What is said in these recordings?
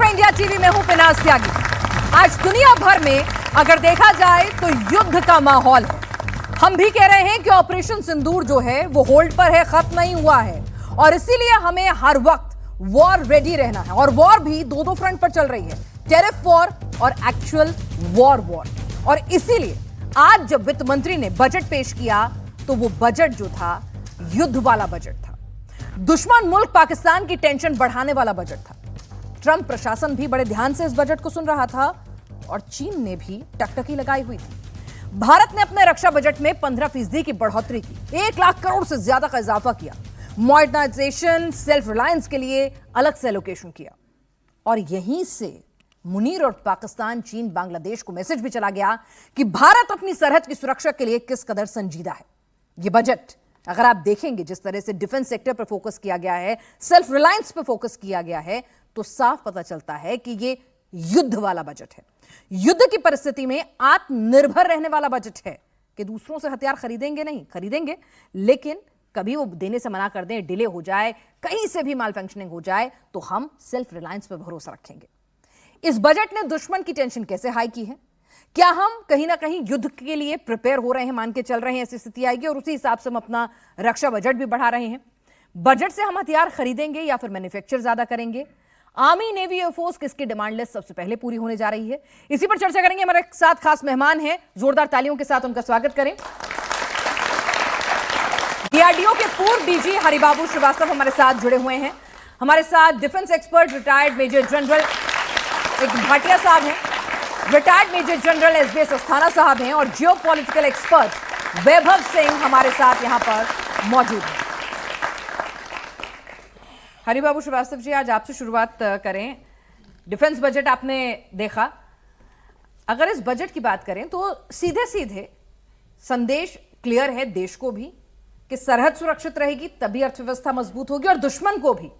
दूसरा India TV में हूं पिनाज त्यागी। आज दुनिया भर में अगर देखा जाए तो युद्ध का माहौल है। हम भी कह रहे हैं कि ऑपरेशन सिंदूर जो है वो होल्ड पर है, खत्म नहीं हुआ है और इसीलिए हमें हर वक्त वॉर रेडी रहना है। और वॉर भी दो फ्रंट पर चल रही है, टेरिफ वॉर और एक्चुअल वॉर। और इसीलिए आज जब वित्त मंत्री ने बजट पेश किया तो वो बजट जो था युद्ध वाला बजट था, दुश्मन मुल्क पाकिस्तान की टेंशन बढ़ाने वाला बजट था। ट्रंप प्रशासन भी बड़े ध्यान से इस बजट को सुन रहा था और चीन ने भी टकटकी लगाई हुई थी। भारत ने अपने रक्षा बजट में 15% की बढ़ोतरी की, 1 लाख करोड़ से ज्यादा का इजाफा किया, मॉडर्नाइजेशन, सेल्फ रिलायंस के लिए अलग से एलोकेशन किया। और यहीं से मुनीर और पाकिस्तान, चीन, बांग्लादेश को मैसेज भी चला गया कि भारत अपनी सरहद की सुरक्षा के लिए किस कदर संजीदा है। यह बजट अगर आप देखेंगे जिस तरह से डिफेंस सेक्टर पर फोकस किया गया है, सेल्फ रिलायंस पर फोकस किया गया है, तो साफ पता चलता है कि यह युद्ध वाला बजट है। युद्ध की परिस्थिति में आत्मनिर्भर रहने वाला बजट है कि दूसरों से हथियार खरीदेंगे नहीं, खरीदेंगे लेकिन कभी वो देने से मना कर दें, डिले हो जाए, कहीं से भी माल फंक्शनिंग हो जाए तो हम सेल्फ रिलायंस पर भरोसा रखेंगे। इस बजट ने दुश्मन की टेंशन कैसे हाई की है? क्या हम कहीं ना कहीं युद्ध के लिए प्रिपेयर हो रहे हैं, मान के चल रहे हैं ऐसी स्थिति आएगी और उसी हिसाब से हम अपना रक्षा बजट भी बढ़ा रहे हैं? बजट से हम हथियार खरीदेंगे या फिर मैन्युफैक्चर ज्यादा करेंगे? आर्मी, नेवी, एयरफोर्स किसकी डिमांड लिस्ट सबसे पहले पूरी होने जा रही है? इसी पर चर्चा करेंगे। हमारे साथ खास मेहमान हैं, जोरदार तालियों के साथ उनका स्वागत करें। डीआरडीओ के पूर्व डीजी हरिबाबू श्रीवास्तव हमारे साथ जुड़े हुए हैं। हमारे साथ defence expert retired major general Bhatia साहब हैं, retired major general SBS Asthana साहब हैं और geopolitical expert Vaibhav Singh हमारे साथ यहां पर मौजूद हैं। हरिबाबू श्रीवास्तव जी, आज आपसे शुरुआत करें। डिफेंस बजट आपने देखा, अगर इस बजट की बात करें तो सीधे सीधे संदेश क्लियर है देश को भी कि सरहद सुरक्षित रहेगी तभी अर्थव्यवस्था मजबूत होगी, और दुश्मन को भी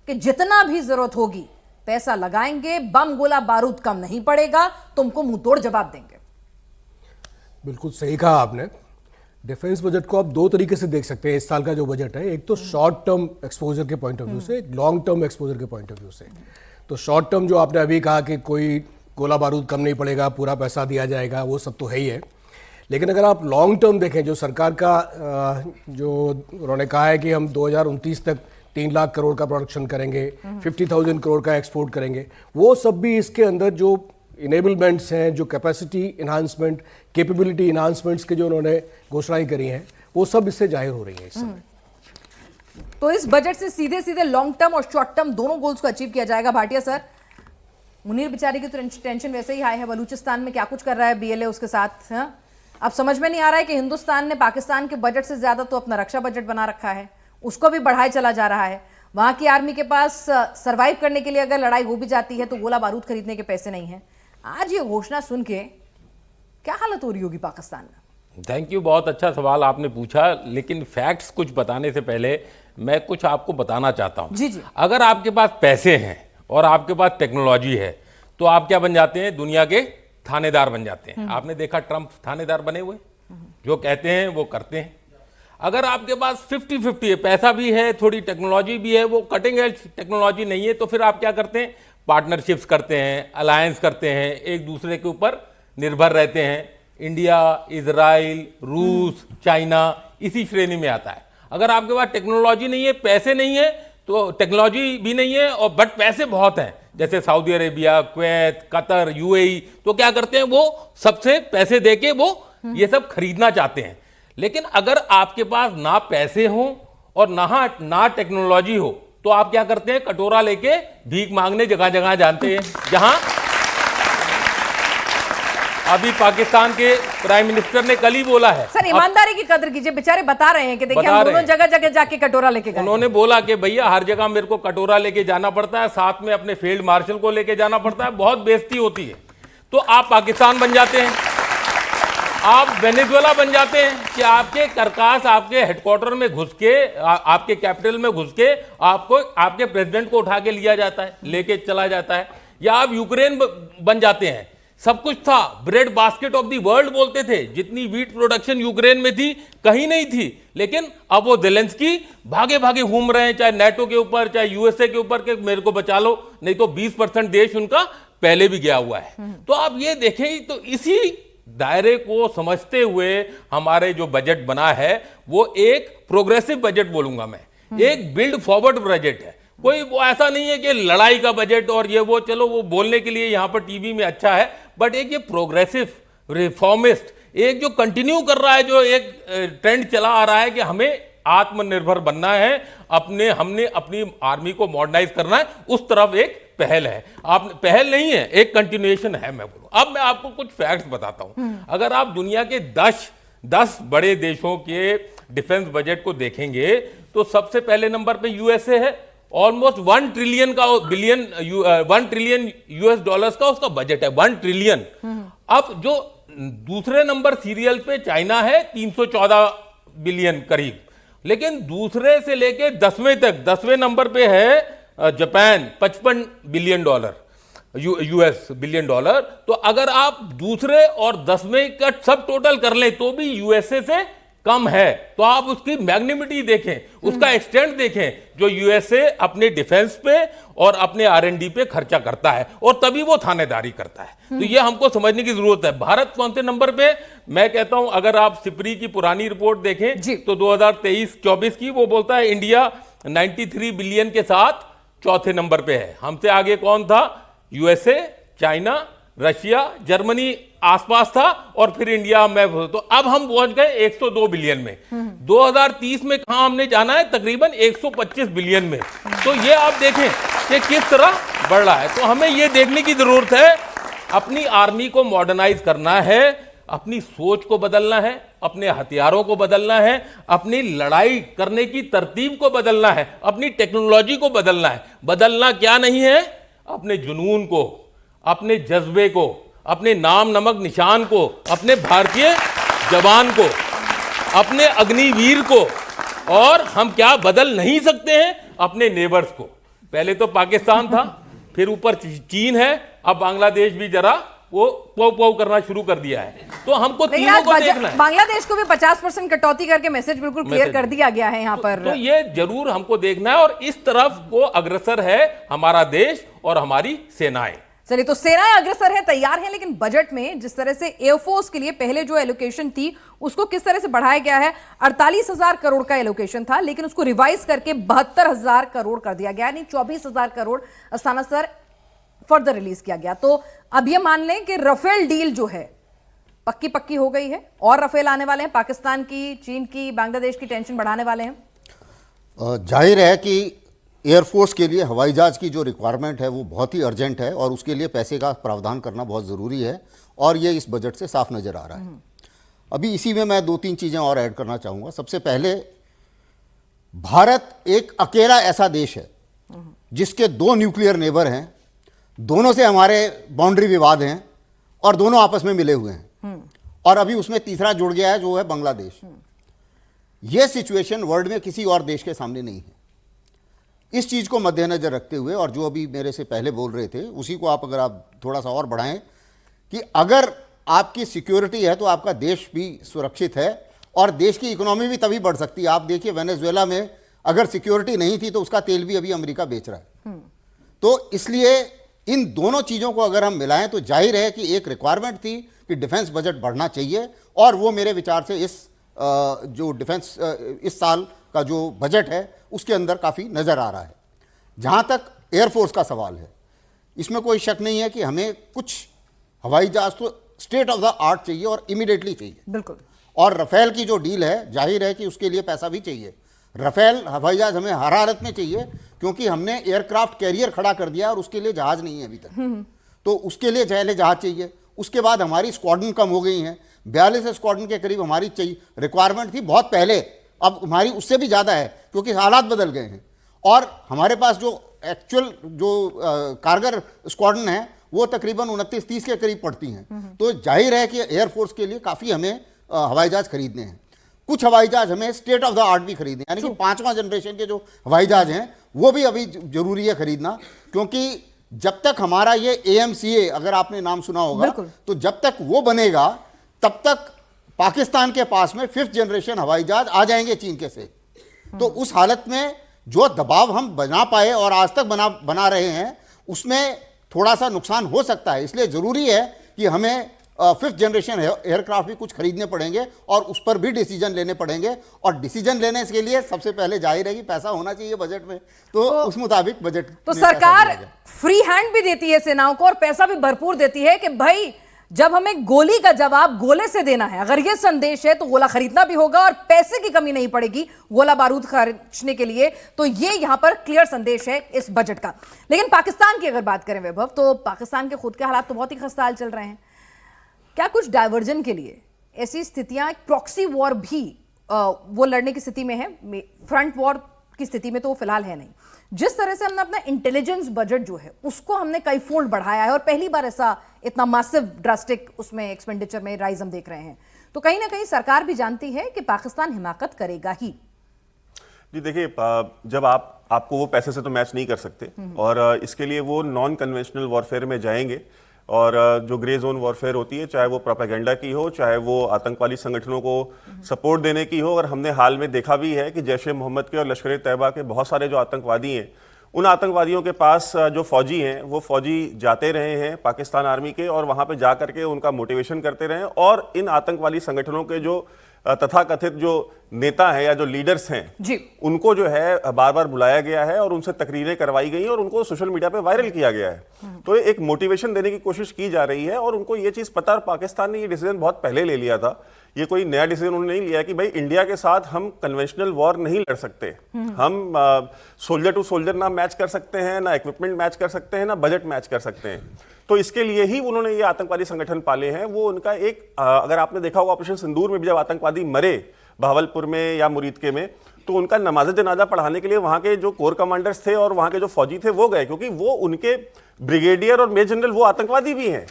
कि जितना भी जरूरत होगी पैसा लगाएंगे, बम गोला बारूद कम नहीं पड़ेगा, तुमको मुंह तोड़ जवाब देंगे। बिल्कुल सही कहा आपने। डिफेंस बजट को आप दो तरीके से देख सकते हैं। इस साल का जो बजट है, एक तो शॉर्ट टर्म एक्सपोजर के पॉइंट ऑफ व्यू से, एक लॉन्ग टर्म एक्सपोजर के पॉइंट ऑफ व्यू से। तो शॉर्ट टर्म जो आपने अभी कहा कि कोई गोला बारूद कम नहीं पड़ेगा, पूरा पैसा दिया जाएगा, वो सब तो है ही है। लेकिन अगर आप लॉन्ग टर्म देखें, जो सरकार का जो उन्होंने कहा है कि हम 2029 तक 3 लाख करोड़ का प्रोडक्शन करेंगे, 50,000 करोड़ का एक्सपोर्ट करेंगे, वो सब भी इसके अंदर जो इनेबलमेंट्स हैं, जो कैपेसिटी इन्हांसमेंट, कैपेबिलिटी इन्हांसमेंट्स के जो उन्होंने घोषणाएं करी हैं, वो सब इससे जाहिर हो रही है इस समय। तो इस बजट से सीधे सीधे लॉन्ग टर्म और शॉर्ट टर्म दोनों गोल्स को अचीव किया जाएगा। भाटिया सर, मुनीर बेचारी की तो टेंशन वैसे ही हाई है, बलूचिस्तान में क्या कुछ कर रहा है बीएलए उसके साथ। अब समझ में नहीं आ रहा है कि हिंदुस्तान ने पाकिस्तान के बजट से ज्यादा तो अपना रक्षा बजट बना रखा है, उसको भी बढ़ाए चला जा रहा है। वहां की आर्मी के पास सरवाइव करने के लिए अगर लड़ाई हो भी जाती है तो गोला बारूद खरीदने के पैसे नहीं है। आज ये घोषणा सुन के क्या हालत हो रही होगी पाकिस्तान में? थैंक यू, बहुत अच्छा सवाल आपने पूछा। लेकिन फैक्ट्स कुछ बताने से पहले मैं कुछ आपको बताना चाहता हूं। जी। अगर आपके पास पैसे हैं और आपके पास टेक्नोलॉजी है तो आप क्या बन जाते हैं? दुनिया के थानेदार बन जाते हैं। आपने देखा ट्रंप थानेदार बने हुए, जो कहते हैं वो करते हैं। अगर आपके पास 50-50 है, पैसा भी है, थोड़ी टेक्नोलॉजी भी है, वो कटिंग एज टेक्नोलॉजी नहीं है, तो फिर आप क्या करते हैं? पार्टनरशिप्स करते हैं, अलायंस करते हैं, एक दूसरे के ऊपर निर्भर रहते हैं। इंडिया, इजराइल, रूस, चाइना इसी श्रेणी में आता है। अगर आपके पास टेक्नोलॉजी नहीं है, पैसे नहीं है, तो टेक्नोलॉजी भी नहीं है और बट पैसे बहुत हैं, जैसे Saudi Arabia, Kuwait, Qatar, UAE, तो क्या करते हैं? वो सबसे पैसे देके वो ये सब खरीदना चाहते हैं। लेकिन अगर आपके पास ना पैसे हो और ना टेक्नोलॉजी हो तो आप क्या करते हैं? कटोरा लेके भीख मांगने जगह जगह जानते हैं, जहां अभी पाकिस्तान के प्राइम मिनिस्टर ने कल ही बोला है। सर, ईमानदारी की कदर कीजिए, बेचारे बता रहे हैं कि देखिए हम दोनों जगह जगह जाके कटोरा लेके गए। उन्होंने बोला कि भैया हर जगह मेरे को कटोरा लेके जाना पड़ता है, साथ में अपने फील्ड मार्शल को लेके जाना पड़ता है, बहुत बेइज्जती होती है। तो आप पाकिस्तान बन जाते हैं, आप वेनेजुएला बन जाते हैं कि आपके करकास आपके हेडक्वार्टर में घुस के, आपके कैपिटल में घुस के आपको आपके प्रेसिडेंट को उठा के लिया जाता है, लेके चला जाता है। या आप यूक्रेन बन जाते हैं। सब कुछ था, bread basket of the world बोलते थे, जितनी वीट प्रोडक्शन यूक्रेन में थी कहीं नहीं थी, लेकिन अब वो जेलेंस्की भागे भागे घूम रहे हैं, चाहे नेटो के ऊपर चाहे यूएसए के ऊपर, के मेरे को बचा लो, नहीं तो 20% देश उनका पहले भी गया हुआ है। तो आप ये देखें, तो इसी दायरे को समझते हुए हमारे जो बजट बना है वो एक प्रोग्रेसिव बजट बोलूंगा मैं, एक बिल्ड फॉरवर्ड बजट है। कोई वो ऐसा नहीं है कि लड़ाई का बजट और ये वो, चलो वो बोलने के लिए यहां पर टीवी में अच्छा है, बट एक ये प्रोग्रेसिव रिफॉर्मिस्ट, एक जो कंटिन्यू कर रहा है, जो एक ट्रेंड चला आ रहा है कि हमें आत्मनिर्भर बनना है, हमने अपनी आर्मी को मॉडर्नाइज करना है, उस तरफ एक पहल है। आप पहल नहीं है, एक कंटिन्यूएशन है मैं बोलूं। अब मैं आपको कुछ फैक्ट्स बताता हूं। अगर आप दुनिया के 10 बड़े देशों के डिफेंस बजट को देखेंगे तो सबसे पहले नंबर पे यूएसए है, ऑलमोस्ट 1 ट्रिलियन यूएस डॉलर्स का उसका बजट है, 1 ट्रिलियन। अब जो दूसरे नंबर सीरियल पे चाइना है 314 बिलियन करीब, लेकिन दूसरे से लेके 10वें तक, 10वें नंबर पे है Japan, 55 billion dollar, US billion dollar. तो अगर आप दूसरे और 10वें का सब टोटल कर लें तो भी यूएसए से कम है। तो आप उसकी मैग्निमिटी देखें, उसका एक्सटेंट देखें, जो यूएसए अपने डिफेंस पे और अपने आरएनडी पे खर्चा करता है, और तभी वो थानेदारी करता है। तो ये हमको समझने की जरूरत है। भारत कौन से नंबर पे? मैं कहता हूं, अगर आप सिपरी की पुरानी रिपोर्ट देखें तो 2023-24 की, वो बोलता है इंडिया 93 बिलियन के साथ चौथे नंबर पे है। हमसे आगे कौन था? यूएसए, चाइना, रशिया, जर्मनी आसपास था, और फिर इंडिया में। तो अब हम पहुंच गए 102 बिलियन में। 2030 में कहां हमने जाना है? तकरीबन 125 बिलियन में। तो ये आप देखें कि किस तरह बढ़ रहा है। तो हमें ये देखने की जरूरत है, अपनी आर्मी को मॉडर्नाइज करना है, अपनी सोच को बदलना है, अपने हथियारों को बदलना है, अपनी लड़ाई करने की तरतीब को बदलना है, अपनी टेक्नोलॉजी को बदलना है। बदलना क्या नहीं है? अपने जुनून को, अपने जज्बे को, अपने नाम नमक निशान को, अपने भारतीय जवान को, अपने अग्निवीर को। और हम क्या बदल नहीं सकते हैं? अपने नेबर्स को। पहले तो पाकिस्तान था, फिर ऊपर चीन है, अब बांग्लादेश भी जरा वो पौ पौ करना शुरू कर दिया है। तो हमको तीनों को देखना है। बांग्लादेश को भी 50% कटौती करके मैसेज बिल्कुल क्लियर कर दिया गया है यहाँ पर। तो ये जरूर हमको देखना है, और इस तरफ को अग्रसर है हमारा देश और हमारी सेनाएं। चलिए, तो सेनाएं अग्रसर है, तैयार है, लेकिन बजट में जिस तरह से एयरफोर्स के लिए पहले जो एलोकेशन थी उसको किस तरह से बढ़ाया गया है, 48,000 करोड़ का एलोकेशन था, लेकिन उसको रिवाइज करके 72,000 करोड़ कर दिया गया, यानी 24,000 करोड़ स्थानांतरण फर्दर रिलीज किया गया। तो अब ये मान लें कि राफेल डील जो है पक्की हो गई है, और राफेल आने वाले हैं, पाकिस्तान की, चीन की, बांग्लादेश की टेंशन बढ़ाने वाले हैं। जाहिर है कि एयरफोर्स के लिए हवाई जहाज की जो रिक्वायरमेंट है वो बहुत ही अर्जेंट है, और उसके लिए पैसे का प्रावधान करना बहुत ज़रूरी है, और ये इस बजट से साफ नज़र आ रहा है। अभी इसी में मैं 2-3 चीज़ें और ऐड करना चाहूँगा। सबसे पहले, भारत एक अकेला ऐसा देश है जिसके 2 न्यूक्लियर नेबर हैं, दोनों से हमारे बाउंड्री विवाद हैं, और दोनों आपस में मिले हुए हैं, और अभी उसमें तीसरा जुड़ गया है जो है बांग्लादेश। यह सिचुएशन वर्ल्ड में किसी और देश के सामने नहीं है। इस चीज़ को मद्देनजर रखते हुए, और जो अभी मेरे से पहले बोल रहे थे उसी को आप अगर आप थोड़ा सा और बढ़ाएं, कि अगर आपकी सिक्योरिटी है तो आपका देश भी सुरक्षित है, और देश की इकोनॉमी भी तभी बढ़ सकती है। आप देखिए, वेनेजुएला में अगर सिक्योरिटी नहीं थी तो उसका तेल भी अभी अमेरिका बेच रहा है। तो इसलिए इन दोनों चीज़ों को अगर हम मिलाएं तो जाहिर है कि एक रिक्वायरमेंट थी कि डिफेंस बजट बढ़ना चाहिए, और वो मेरे विचार से इस जो डिफेंस इस साल का जो बजट है उसके अंदर काफ़ी नज़र आ रहा है। जहाँ तक एयरफोर्स का सवाल है, इसमें कोई शक नहीं है कि हमें कुछ हवाई जहाज तो स्टेट ऑफ द आर्ट चाहिए और इमीडिएटली चाहिए, बिल्कुल। और राफेल की जो डील है, जाहिर है कि उसके लिए पैसा भी चाहिए। राफेल हवाई जहाज हमें हर हालत में चाहिए, क्योंकि हमने एयरक्राफ्ट कैरियर खड़ा कर दिया और उसके लिए जहाज नहीं है अभी तक। तो उसके लिए पहले जहाज चाहिए। उसके बाद हमारी स्क्वाड्रन कम हो गई हैं, 42 स्क्वाड्रन के करीब हमारी चाहिए, रिक्वायरमेंट थी बहुत पहले, अब हमारी उससे भी ज़्यादा है क्योंकि हालात बदल गए हैं। और हमारे पास जो एक्चुअल जो कारगर स्क्वाड्रन है वो तकरीबन 29-30 के करीब पड़ती हैं। तो जाहिर है कि एयरफोर्स के लिए काफ़ी हमें हवाई जहाज़ खरीदने हैं। कुछ हवाई जहाज़ हमें स्टेट ऑफ द आर्ट भी खरीदने, यानी कि 5वां जनरेशन के जो हवाई जहाज़ हैं वो भी अभी जरूरी है खरीदना, क्योंकि जब तक हमारा ये AMCA, अगर आपने नाम सुना होगा, बिल्कुल। तो जब तक वो बनेगा तब तक पाकिस्तान के पास में 5th जनरेशन हवाई जहाज आ जाएंगे चीन के से। तो उस हालत में जो दबाव हम बना पाए और आज तक बना रहे हैं, उसमें थोड़ा सा नुकसान हो सकता है। इसलिए जरूरी है कि हमें 5th जनरेशन एयरक्राफ्ट भी कुछ खरीदने पड़ेंगे और उस पर भी डिसीजन लेने पड़ेंगे। और डिसीजन लेने के लिए सबसे पहले जाहिर है कि पैसा होना चाहिए बजट में, तो उस मुताबिक बजट तो में पैसा सरकार दिया जाए। फ्री हैंड भी देती है सेनाओं को और पैसा भी भरपूर देती है कि भाई जब हमें गोली का जवाब गोले से देना है, अगर ये संदेश है तो गोला खरीदना भी होगा और पैसे की कमी नहीं पड़ेगी गोला बारूद खरीदने के लिए। तो ये यहां पर क्लियर संदेश है इस बजट का। लेकिन पाकिस्तान की अगर बात करें वैभव, तो पाकिस्तान के खुद के हालात तो बहुत ही खस्ताहाल चल रहे हैं। क्या कुछ डायवर्जन के लिए ऐसी स्थितियां, एक प्रॉक्सी वॉर भी वो लड़ने की स्थिति में है? फ्रंट वॉर की स्थिति में तो वो फिलहाल है नहीं। जिस तरह से हमने अपना इंटेलिजेंस बजट जो है उसको हमने कई फोल्ड बढ़ाया है और पहली बार ऐसा इतना मासिव ड्रास्टिक उसमें एक्सपेंडिचर में राइज हम देख रहे हैं, तो कहीं ना कहीं सरकार भी जानती है कि पाकिस्तान हिमाकत करेगा ही। जी देखिए, जब आपको वो पैसे से तो मैच नहीं कर सकते और इसके लिए वो नॉन कन्वेंशनल वॉरफेयर में जाएंगे। और जो ग्रे जोन वॉरफेयर होती है, चाहे वो प्रोपेगेंडा की हो, चाहे वो आतंकवादी संगठनों को सपोर्ट देने की हो। और हमने हाल में देखा भी है कि जैश ए मोहम्मद के और लश्कर ए तैयबा के बहुत सारे जो आतंकवादी हैं, उन आतंकवादियों के पास जो फौजी हैं वो फौजी जाते रहे हैं पाकिस्तान आर्मी के, और वहाँ पे जा करके उनका मोटिवेशन करते रहे। और इन आतंकवादी संगठनों के जो तथाकथित जो नेता हैं या जो लीडर्स हैं जी, उनको जो है बार बार बुलाया गया है और उनसे तकरीरें करवाई गई और उनको सोशल मीडिया पे वायरल किया गया है। तो एक मोटिवेशन देने की कोशिश की जा रही है और उनको ये चीज पता है, पाकिस्तान ने ये डिसीजन बहुत पहले ले लिया था। ये कोई नया डिसीजन उन्होंने नहीं लिया कि भाई इंडिया के साथ हम कन्वेंशनल वॉर नहीं लड़ सकते। हम सोल्जर टू सोल्जर ना मैच कर सकते हैं, ना इक्विपमेंट मैच कर सकते हैं, ना बजट मैच कर सकते हैं। तो इसके लिए ही उन्होंने ये आतंकवादी संगठन पाले हैं। वो उनका एक अगर आपने देखा होगा ऑपरेशन सिंदूर में भी जब आतंकवादी मरे भावलपुर में या मुरीदके में, तो उनका नमाज जनाजा पढ़ाने के लिए वहां के जो कोर कमांडर्स थे और वहां के जो फौजी थे वो गए, क्योंकि वो उनके ब्रिगेडियर और मेजर जनरल वो आतंकवादी भी हैं।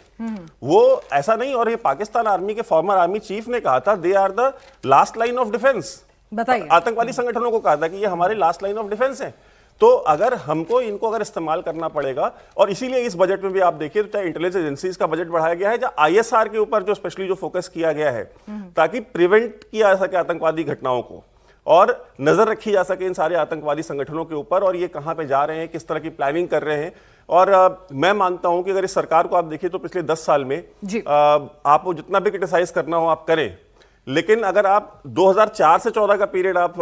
वो ऐसा नहीं, और ये पाकिस्तान आर्मी के फॉर्मर आर्मी चीफ ने कहा था they are the last line of defence. बताइए, आतंकवादी संगठनों को कहा था कि ये हमारे लास्ट लाइन ऑफ डिफेंस है। तो अगर हमको इनको अगर इस्तेमाल करना पड़ेगा, और इसीलिए इस बजट में भी आप देखिए तो चाहे इंटेलिजेंस एजेंसीज का बजट बढ़ाया गया है, या ISR के ऊपर जो स्पेशली जो फोकस किया गया है ताकि प्रिवेंट किया जा सके आतंकवादी घटनाओं को और नजर रखी जा सके इन सारे आतंकवादी संगठनों के ऊपर और ये कहां पे जा रहे हैं, किस तरह की प्लानिंग कर रहे हैं। और मैं मानता हूं कि अगर इस सरकार को आप देखिए तो पिछले 10 साल में आपको जितना भी क्रिटिसाइज करना हो आप करें, लेकिन अगर आप 2004 से 14 का पीरियड आप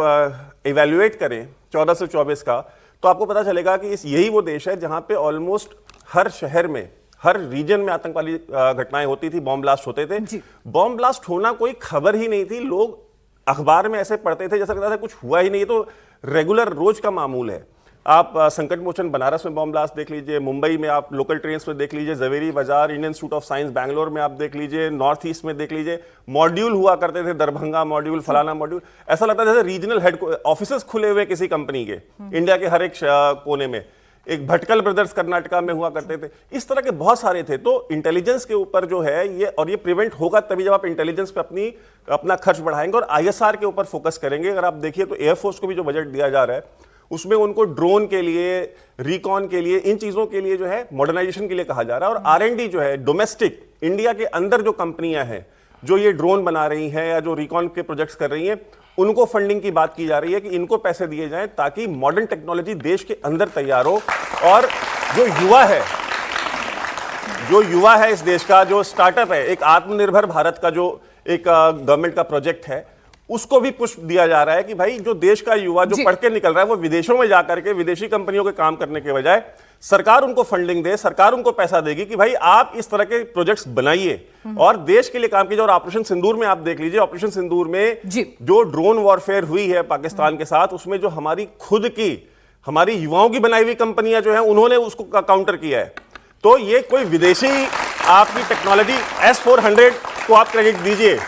इवेल्युएट करें 14 से 24 का, तो आपको पता चलेगा कि यही वो देश है जहां पे ऑलमोस्ट हर शहर में, हर रीजन में आतंकवादी घटनाएं होती थी, बॉम्ब ब्लास्ट होते थे। बॉम्ब ब्लास्ट होना कोई खबर ही नहीं थी, लोग अखबार में ऐसे पढ़ते थे जैसा लगता था कुछ हुआ ही नहीं, तो रेगुलर रोज का मामूल है। आप संकट मोचन बनारस में बॉम्ब ब्लास्ट देख लीजिए, मुंबई में आप लोकल ट्रेन में देख लीजिए, जवेरी बाजार, Indian institute of science Bangalore में आप देख लीजिए, नॉर्थ ईस्ट में देख लीजिए, मॉड्यूल हुआ करते थे, दरभंगा मॉड्यूल, फलाना मॉड्यूल, ऐसा लगता था जैसे रीजनल हेड ऑफिस खुले हुए किसी कंपनी के इंडिया के हर एक कोने में। एक भटकल ब्रदर्स कर्नाटका में हुआ करते थे, इस तरह के बहुत सारे थे। तो इंटेलिजेंस के ऊपर जो है ये, और ये प्रिवेंट होगा तभी जब आप इंटेलिजेंस पे अपना खर्च बढ़ाएंगे और ISR के ऊपर फोकस करेंगे। अगर आप देखिए तो एयरफोर्स को भी जो बजट दिया जा रहा है उसमें उनको ड्रोन के लिए, रिकॉन के लिए, इन चीजों के लिए जो है मॉडर्नाइजेशन के लिए कहा जा रहा है। और R&D जो है डोमेस्टिक इंडिया के अंदर जो कंपनियां हैं जो ये ड्रोन बना रही हैं या जो रिकॉन के प्रोजेक्ट्स कर रही हैं, उनको फंडिंग की बात की जा रही है कि इनको पैसे दिए जाएं ताकि मॉडर्न टेक्नोलॉजी देश के अंदर तैयार हो। और जो युवा है इस देश का, जो स्टार्टअप है, एक आत्मनिर्भर भारत का जो एक गवर्नमेंट का प्रोजेक्ट है, उसको भी पुश दिया जा रहा है कि भाई जो देश का युवा जो पढ़ के निकल रहा है वो विदेशों में जाकर के विदेशी कंपनियों के काम करने के बजाय सरकार उनको फंडिंग दे, सरकार उनको पैसा देगी कि भाई आप इस तरह के प्रोजेक्ट्स बनाइए और देश के लिए काम कीजिए। और ऑपरेशन सिंदूर में आप देख लीजिए, ऑपरेशन सिंदूर में जो ड्रोन वॉरफेयर हुई है पाकिस्तान के साथ, उसमें जो हमारी खुद की, हमारी युवाओं की बनाई हुई कंपनियां जो है उन्होंने उसको काउंटर किया है। तो ये कोई विदेशी आपकी टेक्नोलॉजी S-400 को आप क्रेडिट दीजिए,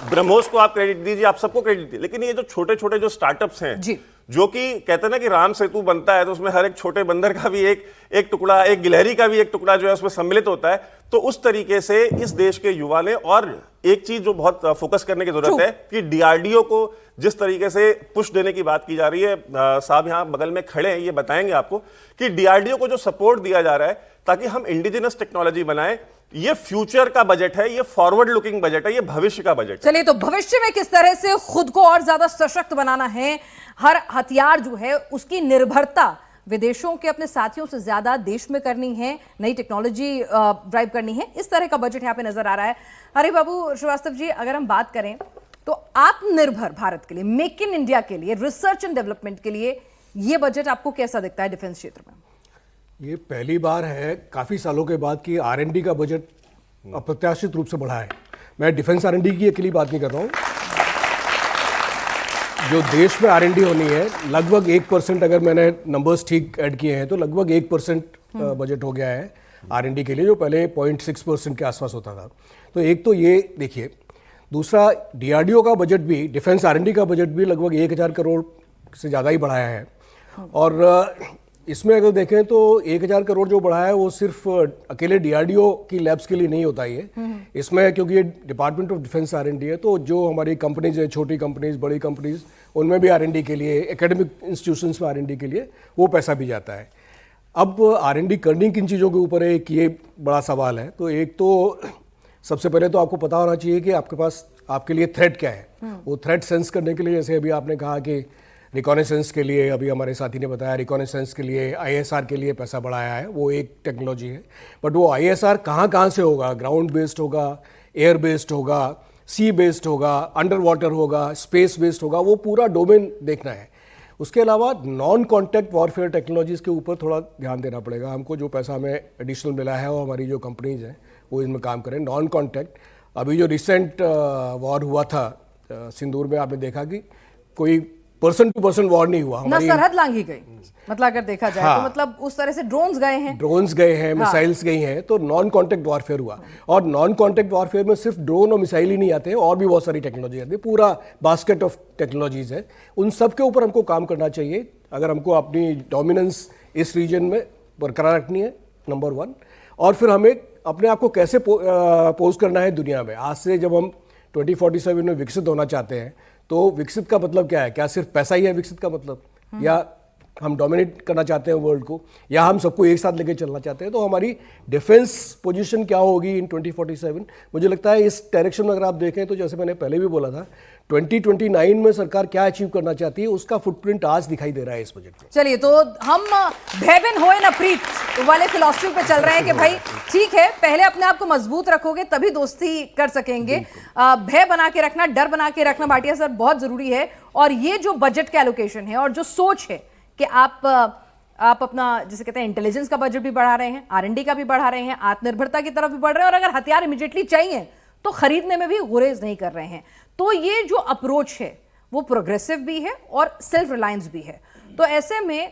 ब्रह्मोस को आप क्रेडिट दीजिए, आप सबको क्रेडिट दीजिए, लेकिन ये जो छोटे छोटे जो स्टार्टअप्स हैं जो कि कहते हैं ना कि राम सेतु बनता है तो उसमें हर एक छोटे बंदर का भी एक टुकड़ा, एक गिलहरी का भी एक टुकड़ा जो है उसमें सम्मिलित होता है। तो उस तरीके से इस देश के युवा ने, और एक चीज जो बहुत फोकस करने की जरूरत है कि DRDO को जिस तरीके से पुश देने की बात की जा रही है, साहब यहाँ बगल में खड़े हैं, ये बताएंगे आपको कि डीआरडीओ को जो सपोर्ट दिया जा रहा है ताकि हम इंडिजिनस टेक्नोलॉजी बनाएं, ये फ्यूचर का बजट है, ये फॉरवर्ड लुकिंग बजट है, ये भविष्य का बजट है। चलिए, तो भविष्य में किस तरह से खुद को और ज्यादा सशक्त बनाना है, हर हथियार जो है उसकी निर्भरता विदेशों के अपने साथियों से ज्यादा देश में करनी है, नई टेक्नोलॉजी ड्राइव करनी है, इस तरह का बजट यहाँ पे नजर आ रहा है। हरि बाबू श्रीवास्तव जी, अगर हम बात करें तो आत्मनिर्भर भारत के लिए, मेक इन इंडिया के लिए, रिसर्च एंड डेवलपमेंट के लिए ये बजट आपको कैसा दिखता है डिफेंस क्षेत्र में? ये पहली बार है काफ़ी सालों के बाद कि R&D का बजट अप्रत्याशित रूप से बढ़ा है। मैं डिफेंस R&D की अकेली बात नहीं कर रहा हूँ, जो देश में R&D होनी है लगभग 1%, अगर मैंने नंबर्स ठीक ऐड किए हैं तो लगभग 1% बजट हो गया है R&D के लिए, जो पहले 0.6% के आसपास होता था। तो एक तो ये देखिए, दूसरा DRDO का बजट भी, डिफेंस R&D का बजट भी लगभग 1000 करोड़ से ज़्यादा ही बढ़ाया है। और इसमें अगर देखें तो 1000 करोड़ जो बढ़ाया है वो सिर्फ अकेले DRDO की लैब्स के लिए नहीं होता ये, इसमें क्योंकि ये डिपार्टमेंट ऑफ डिफेंस R&D है, तो जो हमारी कंपनीज है, छोटी कंपनीज, बड़ी कंपनीज, उनमें भी R&D के लिए, एकेडमिक इंस्टीट्यूशंस में R&D के लिए वो पैसा भी जाता है। अब R&D करनी किन चीज़ों के ऊपर है, एक ये बड़ा सवाल है। तो एक तो सबसे पहले तो आपको पता होना चाहिए कि आपके पास, आपके लिए थ्रेट क्या है। वो थ्रेट सेंस करने के लिए, जैसे अभी आपने कहा कि रिकॉनेसेंस के लिए, अभी हमारे साथी ने बताया रिकॉनेसेंस के लिए ISR के लिए पैसा बढ़ाया है, वो एक टेक्नोलॉजी है। बट वो ISR कहाँ से होगा, ग्राउंड बेस्ड होगा, एयर बेस्ड होगा, सी बेस्ड होगा, अंडर वाटर होगा, स्पेस बेस्ड होगा, वो पूरा डोमेन देखना है। उसके अलावा नॉन कॉन्टैक्ट वॉरफेयर टेक्नोलॉजीज़ के ऊपर थोड़ा ध्यान देना पड़ेगा हमको। जो पैसा हमें एडिशनल मिला है और हमारी जो कंपनीज हैं वो इनमें काम करें। नॉन कॉन्टैक्ट, अभी जो रिसेंट वॉर हुआ था सिंदूर में, आपने देखा कि कोई पर्सन टू पर्सन वॉर नहीं हुआ, ना सरहद लांघी गई, मतलब अगर देखा जाए तो मतलब उस तरह से ड्रोन्स गए हैं, मिसाइल्स गई हैं, तो नॉन कॉन्टैक्ट वॉरफेयर हुआ। और नॉन कॉन्टैक्ट वॉरफेयर में सिर्फ ड्रोन और मिसाइल ही नहीं आते हैं, और भी बहुत सारी टेक्नोलॉजी आती है, पूरा बास्केट ऑफ टेक्नोलॉजीज है। उन सब के ऊपर हमको काम करना चाहिए अगर हमको अपनी डोमिनेंस इस रीजन में बरकरार रखनी है, नंबर 1। और फिर हमें अपने आप को कैसे पोज करना है दुनिया में। आज से जब हम 2047 में विकसित होना चाहते हैं, तो विकसित का मतलब क्या है? क्या सिर्फ पैसा ही है विकसित का मतलब, या हम डोमिनेट करना चाहते हैं वर्ल्ड को, या हम सबको एक साथ लेके चलना चाहते हैं? तो हमारी डिफेंस पोजीशन क्या होगी इन 2047? मुझे लगता है इस डायरेक्शन में अगर आप देखें तो, जैसे मैंने पहले भी बोला था, 2029 में सरकार क्या अचीव करना चाहती है उसका फुटप्रिंट आज दिखाई दे रहा है इस बजट में। चलिए, तो हम भयबिन होए न प्रीत वाले फिलॉसफी पे चल रहे हैं कि भाई ठीक है, पहले अपने आप को मजबूत रखोगे तभी दोस्ती कर सकेंगे। भय बना के रखना, डर बना के रखना भाटिया सर बहुत जरूरी है। और ये जो बजट का एलोकेशन है और जो सोच है कि आप अपना, जिसे कहते हैं, इंटेलिजेंस का बजट भी बढ़ा रहे हैं, R&D का भी बढ़ा रहे हैं, आत्मनिर्भरता की तरफ भी बढ़ रहे हैं, और अगर हथियार इमीडिएटली चाहिए तो खरीदने में भी गुरेज नहीं कर रहे हैं। तो ये जो अप्रोच है वो प्रोग्रेसिव भी है और सेल्फ रिलायंस भी है। तो ऐसे में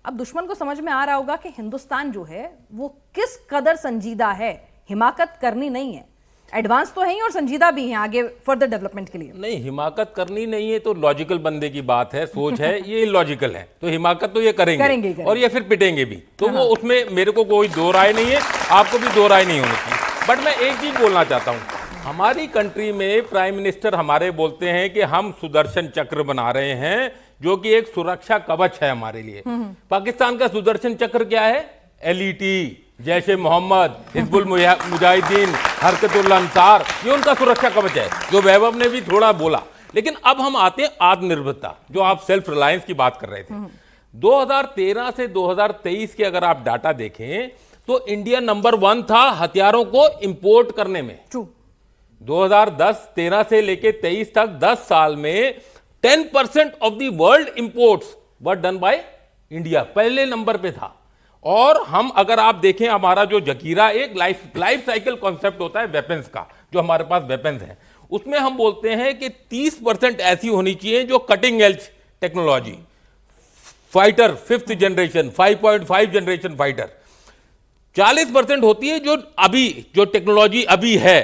अब दुश्मन को समझ में आ रहा होगा कि हिंदुस्तान जो है वो किस कदर संजीदा है। हिमाकत करनी नहीं है, एडवांस तो है ही और संजीदा भी है आगे फर्दर डेवलपमेंट के लिए। नहीं, हिमाकत करनी नहीं है तो लॉजिकल बंदे की बात है, सोच है, ये इलॉजिकल है। तो हिमाकत तो ये करेंगे। और ये फिर पिटेंगे भी। तो वो उसमें मेरे को कोई दो राय नहीं है, आपको भी दो राय नहीं होनी चाहिए। बट मैं एक चीज बोलना चाहता हूँ, हमारी कंट्री में प्राइम मिनिस्टर हमारे बोलते हैं कि हम सुदर्शन चक्र बना रहे हैं, जो कि एक सुरक्षा कवच है हमारे लिए। पाकिस्तान का सुदर्शन चक्र क्या है? LET, जैशे मोहम्मद, हिजबुल मुजाहिदीन, हरकतुल अंसार, ये उनका सुरक्षा कवच है, जो वैभव ने भी थोड़ा बोला। लेकिन अब हम आते हैं आत्मनिर्भरता, जो आप सेल्फ रिलायंस की बात कर रहे थे। 2013 से 2023 के अगर आप डाटा देखें तो इंडिया नंबर 1 था हथियारों को इंपोर्ट करने में। 2010-13 से लेके 23 तक 10 साल में 10% of the world imports were done by India, पहले नंबर पे था। और हम, अगर आप देखें, हमारा जो जकीरा, एक लाइफ साइकिल कॉन्सेप्ट होता है वेपन्स का, जो हमारे पास वेपन्स हैं, उसमें हम बोलते हैं कि 30% ऐसी होनी चाहिए जो cutting edge technology, fighter 5th generation, 5.5 generation fighter. 40% होती है जो टेक्नोलॉजी अभी है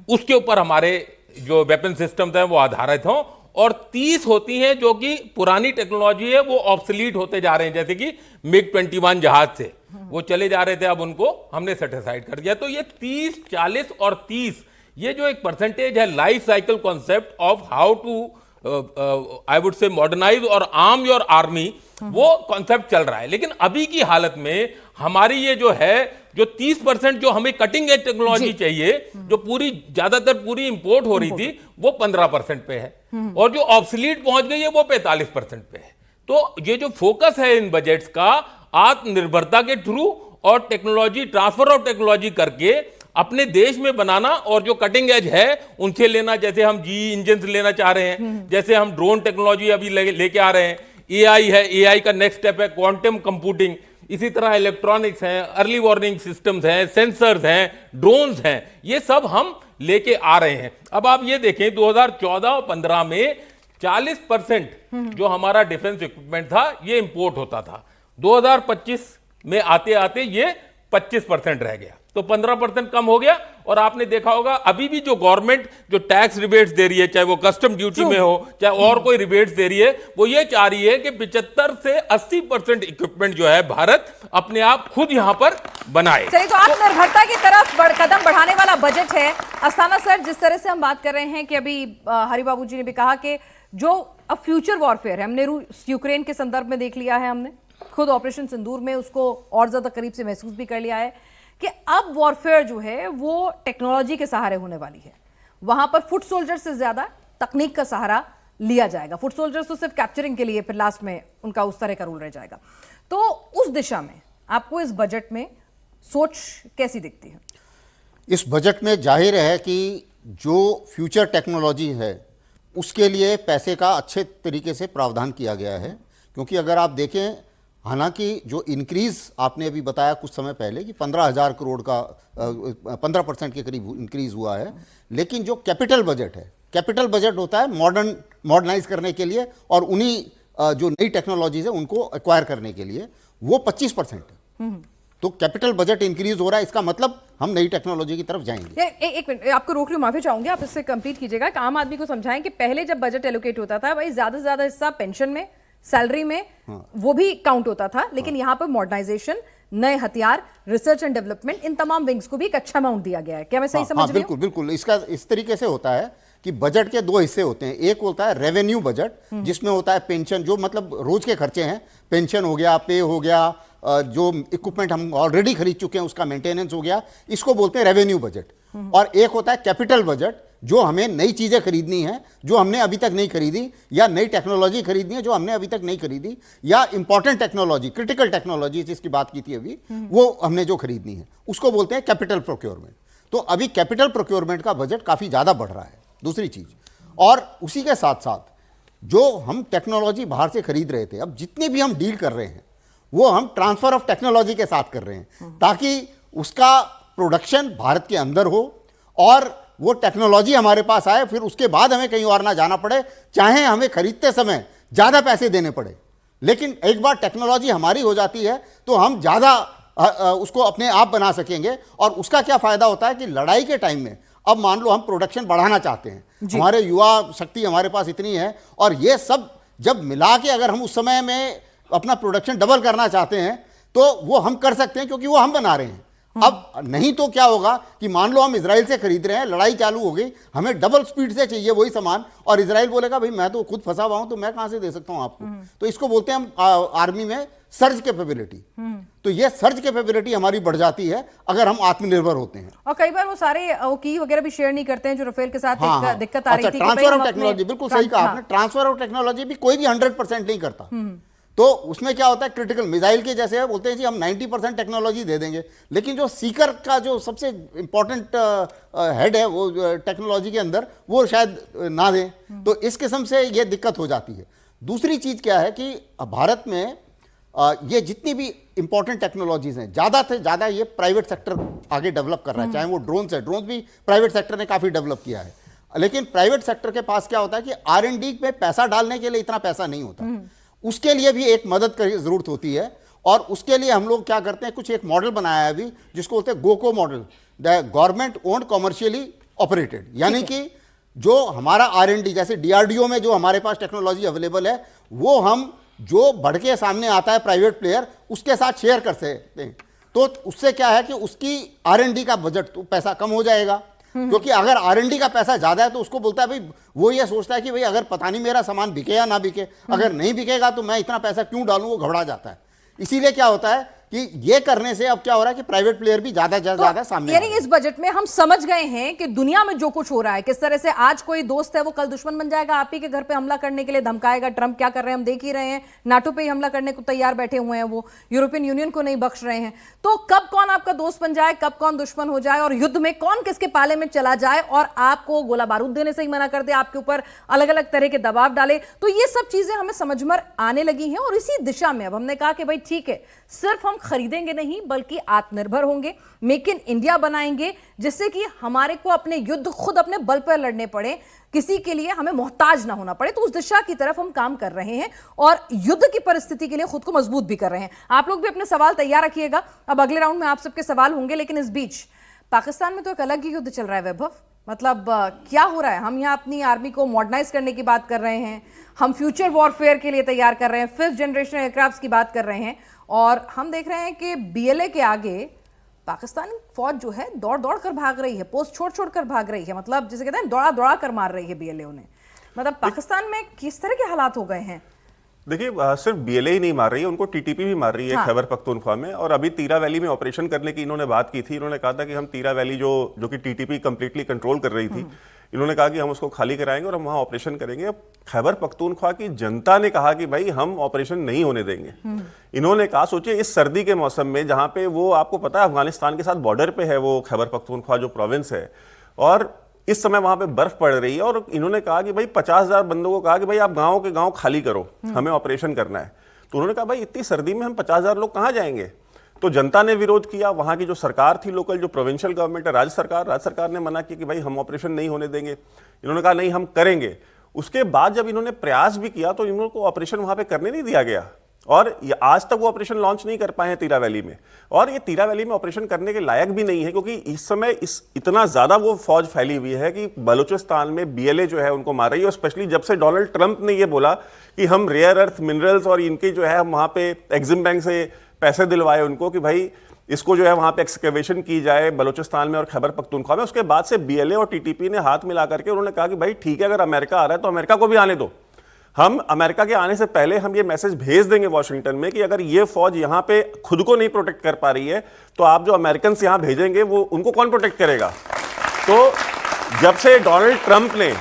उसके ऊपर हमारे जो वेपन सिस्टम है वो आधारित हों, और 30 होती हैं जो कि पुरानी टेक्नोलॉजी है, वो ऑब्सोलीट होते जा रहे हैं। जैसे कि MiG-21 जहाज से वो चले जा रहे थे, अब उनको हमने सेट असाइड कर दिया। तो ये 30, 40 और 30, ये जो एक परसेंटेज है life cycle concept of how to I would say modernise और आर्म योर आर्मी, वो कॉन्सेप्ट चल रहा है। लेकिन अभी की हालत में हमारी ये जो है, जो 30% जो हमें कटिंग एज टेक्नोलॉजी चाहिए, जो पूरी ज्यादातर पूरी इंपोर्ट हो रही थी, वो 15% पे है, और जो ऑब्सलीट पहुंच गई है वो 45% पे है। तो ये जो फोकस है इन बजट्स का, आत्मनिर्भरता के थ्रू और टेक्नोलॉजी, ट्रांसफर ऑफ टेक्नोलॉजी करके अपने देश में बनाना, और जो कटिंग एज है उनसे लेना, जैसे हम जी इंजन लेना चाह रहे हैं, जैसे हम ड्रोन टेक्नोलॉजी अभी लेके आ रहे हैं, एआई है, एआई का नेक्स्ट स्टेप है क्वांटम कंप्यूटिंग, इसी तरह इलेक्ट्रॉनिक्स हैं, अर्ली वार्निंग सिस्टम्स हैं, सेंसर्स हैं, ड्रोन्स हैं, ये सब हम लेके आ रहे हैं। अब आप ये देखें 2014 और 15 में 40% जो हमारा डिफेंस इक्विपमेंट था ये इंपोर्ट होता था, 2025 में आते आते ये 25% रह गया, तो 15% कम हो गया। और आपने देखा होगा अभी भी जो गवर्नमेंट जो टैक्स रिबेट्स दे रही है, चाहे वो कस्टम ड्यूटी में हो, चाहे और कोई रिबेट्स दे रही है, वो ये चाह रही है कि 75 से 80% इक्विपमेंट जो है भारत अपने आप खुद यहां पर बनाए। चलिए, तो आत्मनिर्भरता की तरफ कदम बढ़ाने वाला बजट है। अस्थाना सर, जिस तरह से हम बात कर रहे हैं कि अभी हरिबाबू जी ने भी कहा कि जो अब फ्यूचर वॉरफेयर है, हमने यूक्रेन के संदर्भ में देख लिया है, हमने खुद ऑपरेशन सिंदूर में उसको और ज्यादा करीब से महसूस भी कर लिया है कि अब वॉरफेयर जो है वो टेक्नोलॉजी के सहारे होने वाली है। वहां पर फुट सोल्जर से ज्यादा तकनीक का सहारा लिया जाएगा। फुट सोल्जर्स तो सिर्फ कैप्चरिंग के लिए, फिर लास्ट में उनका उस तरह का रूल रह जाएगा। तो उस दिशा में आपको इस बजट में सोच कैसी दिखती है? इस बजट में जाहिर है कि जो फ्यूचर टेक्नोलॉजी है उसके लिए पैसे का अच्छे तरीके से प्रावधान किया गया है। क्योंकि अगर आप देखें, हालांकि जो इंक्रीज़ आपने अभी बताया कुछ समय पहले कि 15,000 करोड़ का 15% के करीब इंक्रीज़ हुआ है, लेकिन जो कैपिटल बजट है, कैपिटल बजट होता है मॉडर्नाइज करने के लिए और उन्हीं जो नई टेक्नोलॉजीज है उनको एक्वायर करने के लिए, वो 25% है। तो कैपिटल बजट इंक्रीज हो रहा है, इसका मतलब हम नई टेक्नोलॉजी की तरफ जाएंगे। एक मिनट, आपको रोक लूं, माफी चाहूंगी, आप इससे कंप्लीट कीजिएगा। एक आम आदमी को समझाएं कि पहले जब बजट एलोकेट होता था भाई ज्यादा से ज्यादा हिस्सा पेंशन में, सैलरी में, वो भी काउंट होता था, लेकिन यहाँ पर मॉडर्नाइजेशन, नए हथियार, रिसर्च एंड डेवलपमेंट, इन तमाम विंग्स को भी एक अच्छा अमाउंट दिया गया है। क्या मैं सही समझ रही हूं? बिल्कुल बिल्कुल। इसका इस तरीके से होता है कि बजट के दो हिस्से होते हैं। एक होता है रेवेन्यू बजट, जिसमें होता है पेंशन, जो मतलब रोज के खर्चे हैं, पेंशन हो गया, पे हो गया, जो इक्विपमेंट हम ऑलरेडी खरीद चुके हैं उसका मेंटेनेंस हो गया, इसको बोलते हैं रेवेन्यू बजट। और एक होता है कैपिटल बजट, जो हमें नई चीज़ें खरीदनी है जो हमने अभी तक नहीं खरीदी, या नई टेक्नोलॉजी खरीदनी है जो हमने अभी तक नहीं खरीदी, या इंपॉर्टेंट टेक्नोलॉजी, क्रिटिकल टेक्नोलॉजी जिसकी बात की थी अभी, वो हमने जो खरीदनी है, उसको बोलते हैं कैपिटल प्रोक्योरमेंट। तो अभी कैपिटल प्रोक्योरमेंट का बजट काफ़ी ज़्यादा बढ़ रहा है, दूसरी चीज़। और उसी के साथ साथ जो हम टेक्नोलॉजी बाहर से खरीद रहे थे, अब जितने भी हम डील कर रहे हैं वो हम ट्रांसफर ऑफ टेक्नोलॉजी के साथ कर रहे हैं, ताकि उसका प्रोडक्शन भारत के अंदर हो और वो टेक्नोलॉजी हमारे पास आए, फिर उसके बाद हमें कहीं और ना जाना पड़े, चाहे हमें खरीदते समय ज़्यादा पैसे देने पड़े। लेकिन एक बार टेक्नोलॉजी हमारी हो जाती है तो हम ज़्यादा उसको अपने आप बना सकेंगे। और उसका क्या फ़ायदा होता है कि लड़ाई के टाइम में, अब मान लो हम प्रोडक्शन बढ़ाना चाहते हैं, हमारे युवा शक्ति हमारे पास इतनी है, और ये सब जब मिला के अगर हम उस समय में अपना प्रोडक्शन डबल करना चाहते हैं तो वो हम कर सकते हैं, क्योंकि वो हम बना रहे हैं। अब नहीं तो क्या होगा कि मान लो हम इजराइल से खरीद रहे हैं, लड़ाई चालू हो गई, हमें डबल स्पीड से चाहिए वही सामान, और इजराइल बोलेगा भाई मैं तो खुद फंसा हुआ हूं, तो मैं कहां से दे सकता हूं आपको। तो इसको बोलते हैं हम आर्मी में सर्ज कैपेबिलिटी। तो ये सर्ज कैपेबिलिटी हमारी बढ़ जाती है अगर हम आत्मनिर्भर होते हैं। और कई बार वो सारे की वगैरह भी शेयर नहीं करते हैं, जो राफेल के साथ दिक्कत आ रही थी। ट्रांसफर ऑफ टेक्नोलॉजी, बिल्कुल सही कहा आपने, ट्रांसफर ऑफ टेक्नोलॉजी भी कोई भी 100% नहीं करता। तो उसमें क्या होता है, क्रिटिकल मिसाइल के जैसे बोलते हैं जी हम 90% टेक्नोलॉजी दे देंगे, लेकिन जो सीकर का जो सबसे इंपॉर्टेंट हेड है वो टेक्नोलॉजी के अंदर, वो शायद ना दें। तो इस किस्म से ये दिक्कत हो जाती है। दूसरी चीज़ क्या है कि भारत में ये जितनी भी इंपॉर्टेंट टेक्नोलॉजीज हैं, ज़्यादा से ज़्यादा ये प्राइवेट सेक्टर आगे डेवलप कर रहा है। चाहे वो ड्रोन्स है, ड्रोन्स भी प्राइवेट सेक्टर ने काफ़ी डेवलप किया है, लेकिन प्राइवेट सेक्टर के पास क्या होता है कि R&D में पैसा डालने के लिए इतना पैसा नहीं होता। उसके लिए भी एक मदद की ज़रूरत होती है, और उसके लिए हम लोग क्या करते हैं, कुछ एक मॉडल बनाया है अभी जिसको बोलते हैं GOCO model, the government owned commercially operated. यानी कि जो हमारा R&D, जैसे DRDO में जो हमारे पास टेक्नोलॉजी अवेलेबल है, वो हम जो बढ़ के सामने आता है प्राइवेट प्लेयर, उसके साथ शेयर कर सकते हैं। तो उससे क्या है कि उसकी R&D का बजट तो पैसा कम हो जाएगा, क्योंकि अगर R&D का पैसा ज्यादा है तो उसको बोलता है भाई, वो ये सोचता है कि भाई अगर पता नहीं मेरा सामान बिके या ना बिके, अगर नहीं बिकेगा तो मैं इतना पैसा क्यों डालूं, वो घबरा जाता है। इसीलिए क्या होता है कि ये करने से अब क्या हो रहा है कि प्राइवेट प्लेयर भी ज्यादा सामने यानी इस बजट में हम समझ गए हैं कि दुनिया में जो कुछ हो रहा है, किस तरह से आज कोई दोस्त है वो कल दुश्मन बन जाएगा, आप ही के घर पे हमला करने के लिए धमकाएगा। ट्रंप क्या कर रहे हैं हम देख ही रहे हैं, नाटो पे ही हमला करने को तैयार बैठे हुए हैं, वो यूरोपियन यूनियन को नहीं बख्श रहे हैं। तो कब कौन आपका दोस्त बन जाए, कब कौन दुश्मन हो जाए, और युद्ध में कौन किसके पाले में चला जाए और आपको गोला बारूद देने से ही मना कर दे, आपके ऊपर अलग अलग तरह के दबाव डाले, तो ये सब चीजें हमें समझ में आने लगी हैं। और इसी दिशा में अब हमने कहा कि भाई ठीक है, सिर्फ हम खरीदेंगे नहीं बल्कि आत्मनिर्भर होंगे, मेक इन इंडिया बनाएंगे, जिससे कि हमारे को अपने युद्ध खुद अपने बल पर लड़ने पड़े, किसी के लिए हमें मोहताज ना होना पड़े। तो उस दिशा की तरफ हम काम कर रहे हैं और युद्ध की परिस्थिति के लिए खुद को मजबूत भी कर रहे हैं। आप लोग भी अपने सवाल तैयार रखिएगा, अब अगले राउंड में आप सबके सवाल होंगे। लेकिन इस बीच पाकिस्तान में तो एक अलग ही युद्ध चल रहा है वैभव। मतलब क्या हो रहा है? हम यहाँ अपनी आर्मी को मॉडर्नाइज करने की बात कर रहे हैं, हम फ्यूचर वॉरफेयर के लिए तैयार कर रहे हैं, 5th जनरेशन एयरक्राफ्ट की बात कर रहे हैं, और हम देख रहे हैं कि BLA के आगे पाकिस्तानी फौज जो है दौड़ दौड़ कर भाग रही है, पोस्ट छोड़ छोड़ कर भाग रही है। मतलब जिसे कहते हैं दौड़ा दौड़ा कर मार रही है BLA उन्हें। मतलब पाकिस्तान में किस तरह के हालात हो गए हैं? देखिए, सिर्फ BLA ही नहीं मार रही है, उनको TTP भी मार रही है। हाँ। खैबर पख्तूनख्वा में। और अभी तीरा वैली में ऑपरेशन करने की इन्होंने बात की थी। इन्होंने कहा था कि हम तीरा वैली जो कि TTP कंप्लीटली कंट्रोल कर रही थी, इन्होंने कहा कि हम उसको खाली कराएंगे और हम वहां ऑपरेशन करेंगे। अब खैबर पख्तूनख्वा की जनता ने कहा कि भाई हम ऑपरेशन नहीं होने देंगे। इन्होंने कहा, सोचिए इस सर्दी के मौसम में, जहां पे वो आपको पता है अफगानिस्तान के साथ बॉर्डर पे है वो खैबर पख्तूनख्वा जो प्रोविंस है, और इस समय वहां पे बर्फ पड़ रही है, और इन्होंने कहा कि भाई 50,000 बंदों को कहा कि भाई आप गांव के गांव खाली करो, हमें ऑपरेशन करना है। तो उन्होंने कहा भाई इतनी सर्दी में हम 50,000 लोग कहां जाएंगे? तो जनता ने विरोध किया। वहां की जो सरकार थी लोकल, जो प्रोविंशियल गवर्नमेंट है, राज्य सरकार ने मना किया कि भाई हम ऑपरेशन नहीं होने देंगे। इन्होंने कहा नहीं हम करेंगे। उसके बाद जब इन्होंने प्रयास भी किया तो इनको ऑपरेशन वहां पे करने नहीं दिया गया, और आज तक वो ऑपरेशन लॉन्च नहीं कर पाए हैं तीरा वैली में। और ये तीरा वैली में ऑपरेशन करने के लायक भी नहीं है, क्योंकि इस समय इतना ज्यादा वो फौज फैली हुई है कि बलूचिस्तान में BLA जो है उनको मार रही है। और स्पेशली जब से डोनाल्ड ट्रंप ने ये बोला कि हम रेयर अर्थ मिनरल्स और इनके जो है हम वहां पे एग्जिम बैंक से पैसे दिलवाए उनको कि भाई इसको जो है वहां पे एक्सकेवेशन की जाए बलूचिस्तान में और खैबर पख्तूनख्वा में। उसके बाद से BLA और TTP ने हाथ मिला करके उन्होंने कहा कि भाई ठीक है, अगर अमेरिका आ रहा है तो अमेरिका को भी आने दो। हम अमेरिका के आने से पहले हम ये मैसेज भेज देंगे वॉशिंगटन में कि अगर ये फौज यहाँ पे खुद को नहीं प्रोटेक्ट कर पा रही है तो आप जो अमेरिकन यहाँ भेजेंगे वो उनको कौन प्रोटेक्ट करेगा। तो जब से डोनाल्ड ट्रंप ने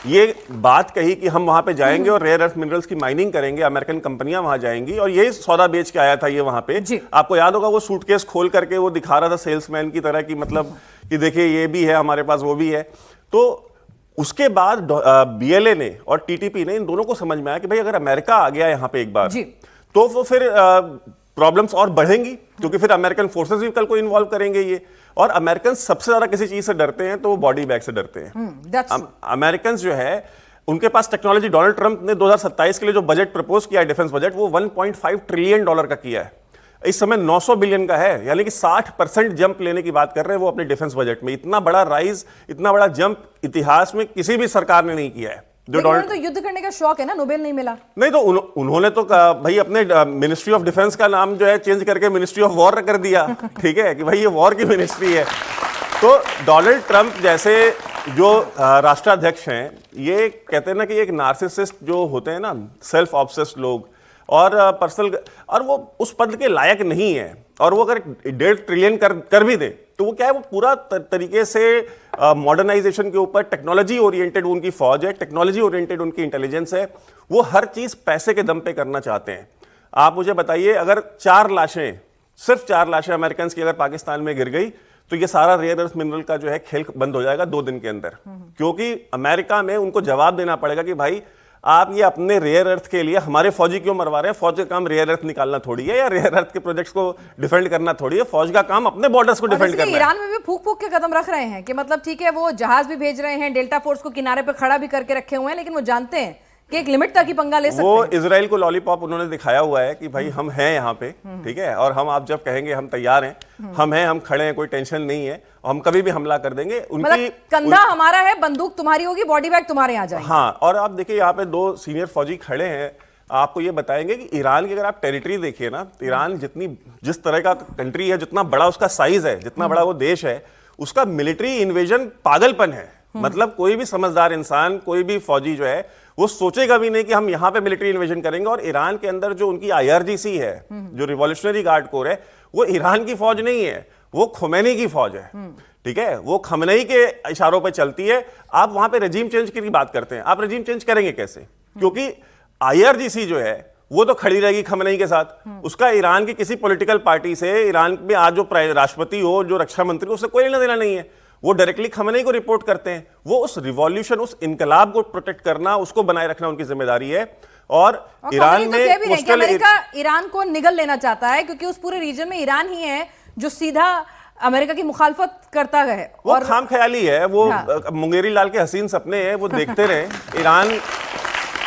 ये बात कही कि हम वहां पे जाएंगे और रेयर अर्थ मिनरल्स की माइनिंग करेंगे, अमेरिकन कंपनियां वहां जाएंगी, और यही सौदा बेच के आया था ये वहां पे। आपको याद होगा वो सूटकेस खोल करके वो दिखा रहा था सेल्समैन की तरह कि मतलब कि देखिए ये भी है हमारे पास, वो भी है। तो उसके बाद BLA ने और TTP ने इन दोनों को समझ में आया कि भाई अगर अमेरिका आ गया यहाँ पे एक बार तो वो फिर प्रॉब्लम्स और बढ़ेंगी, क्योंकि फिर अमेरिकन फोर्सेस भी कल को इन्वॉल्व करेंगे ये। और अमेरिकन सबसे ज्यादा किसी चीज से डरते हैं तो वो बॉडी बैग से डरते हैं। अमेरिकन जो है उनके पास टेक्नोलॉजी, डोनाल्ड ट्रंप ने 2027 के लिए जो बजट प्रपोज किया है डिफेंस बजट, वो $1.5 ट्रिलियन का किया है। इस समय 900 बिलियन का है, यानी कि 60% जंप लेने की बात कर रहे हैं वो अपने डिफेंस बजट में। इतना बड़ा राइज, इतना बड़ा जंप इतिहास में किसी भी सरकार ने नहीं किया है। तो युद्ध करने का शौक है ना, नोबेल नहीं मिला। नहीं तो उन्होंने तो भाई अपने मिनिस्ट्री ऑफ डिफेंस का नाम जो है चेंज करके मिनिस्ट्री ऑफ वॉर कर दिया। ठीक है कि भाई ये वॉर की मिनिस्ट्री है। तो डोनाल्ड ट्रंप जैसे जो राष्ट्राध्यक्ष हैं, ये कहते हैं ना कि एक नार्सिसिस्ट जो होते हैं ना, सेल्फ ऑब्सेस्ड लोग, और पर्सनल, और वो उस पद के लायक नहीं है। और वो अगर 1.5 ट्रिलियन कर भी दे तो वो क्या है, वो पूरा तरीके से मॉडर्नाइजेशन के ऊपर टेक्नोलॉजी ओरिएंटेड उनकी फौज है, टेक्नोलॉजी ओरिएंटेड उनकी इंटेलिजेंस है। वो हर चीज पैसे के दम पे करना चाहते हैं। आप मुझे बताइए, अगर 4 लाशें, सिर्फ 4 लाशें अमेरिकन की अगर पाकिस्तान में गिर गई तो ये सारा रेयर अर्थ मिनरल का जो है खेल बंद हो जाएगा 2 दिन के अंदर। क्योंकि अमेरिका में उनको जवाब देना पड़ेगा कि भाई आप ये अपने रेयर अर्थ के लिए हमारे फौजी क्यों मरवा रहे हैं। फौज का काम रेयर अर्थ निकालना थोड़ी है, या रेयर अर्थ के प्रोजेक्ट्स को डिफेंड करना थोड़ी है। फौज का काम अपने बॉर्डर्स को डिफेंड करना है। ईरान में भी फूक फूक के कदम रख रहे हैं कि मतलब ठीक है, वो जहाज भी भेज रहे हैं, डेल्टा फोर्स को किनारे पे खड़ा भी करके रखे हुए हैं, लेकिन वो जानते हैं कि एक लिमिट तक ही पंगा ले सकते हैं। वो इजराइल को लॉलीपॉप उन्होंने दिखाया हुआ है कि भाई हम हैं यहाँ पे, ठीक है, और हम आप जब कहेंगे हम तैयार हैं, हम हैं, हम खड़े हैं, कोई टेंशन नहीं है, हम कभी भी हमला कर देंगे। उनकी कंधा हमारा है, बंदूक तुम्हारी होगी, बॉडी बैग तुम्हारे यहाँ जाएंगे। हाँ, और आप देखिए यहाँ पे 2 सीनियर फौजी खड़े हैं, आपको ये बताएंगे कि ईरान की अगर आप टेरिटरी देखिए ना, ईरान जिस तरह का कंट्री है, जितना बड़ा उसका साइज है, जितना बड़ा वो देश है, उसका मिलिट्री इन्वेजन पागलपन है। मतलब कोई भी समझदार इंसान, कोई भी फौजी जो है वो सोचेगा भी नहीं कि हम यहां पे मिलिट्री इन्वेजन करेंगे। और ईरान के अंदर जो उनकी IRGC है, जो रिवॉल्यूशनरी गार्ड कोर है, वो ईरान की फौज नहीं है, वो खुमैनी की फौज है। ठीक है, वो खमनई के इशारों पे चलती है। आप वहां पे रेजिम चेंज की बात करते हैं, आप रेजिम चेंज करेंगे कैसे? क्योंकि IRGC जो है वो तो खड़ी रहेगी खमनई के साथ। उसका ईरान की किसी पॉलिटिकल पार्टी से, ईरान में आज जो राष्ट्रपति हो, जो रक्षा मंत्री हो, उससे कोई लेना देना नहीं है। वो डायरेक्टली खमनई को रिपोर्ट करते हैं। वो उस रिवॉल्यूशन, उस इनकलाब को प्रोटेक्ट करना, उसको बनाए रखना उनकी जिम्मेदारी है। और ईरान में अमेरिका ईरान को निगल लेना चाहता है, क्योंकि उस पूरे रीजन में ईरान ही है जो सीधा अमेरिका की मुखालफत करता है। वो खाम ख्याली है, वो मुंगेरी लाल के हसीन सपने हैं, वो देखते रहे।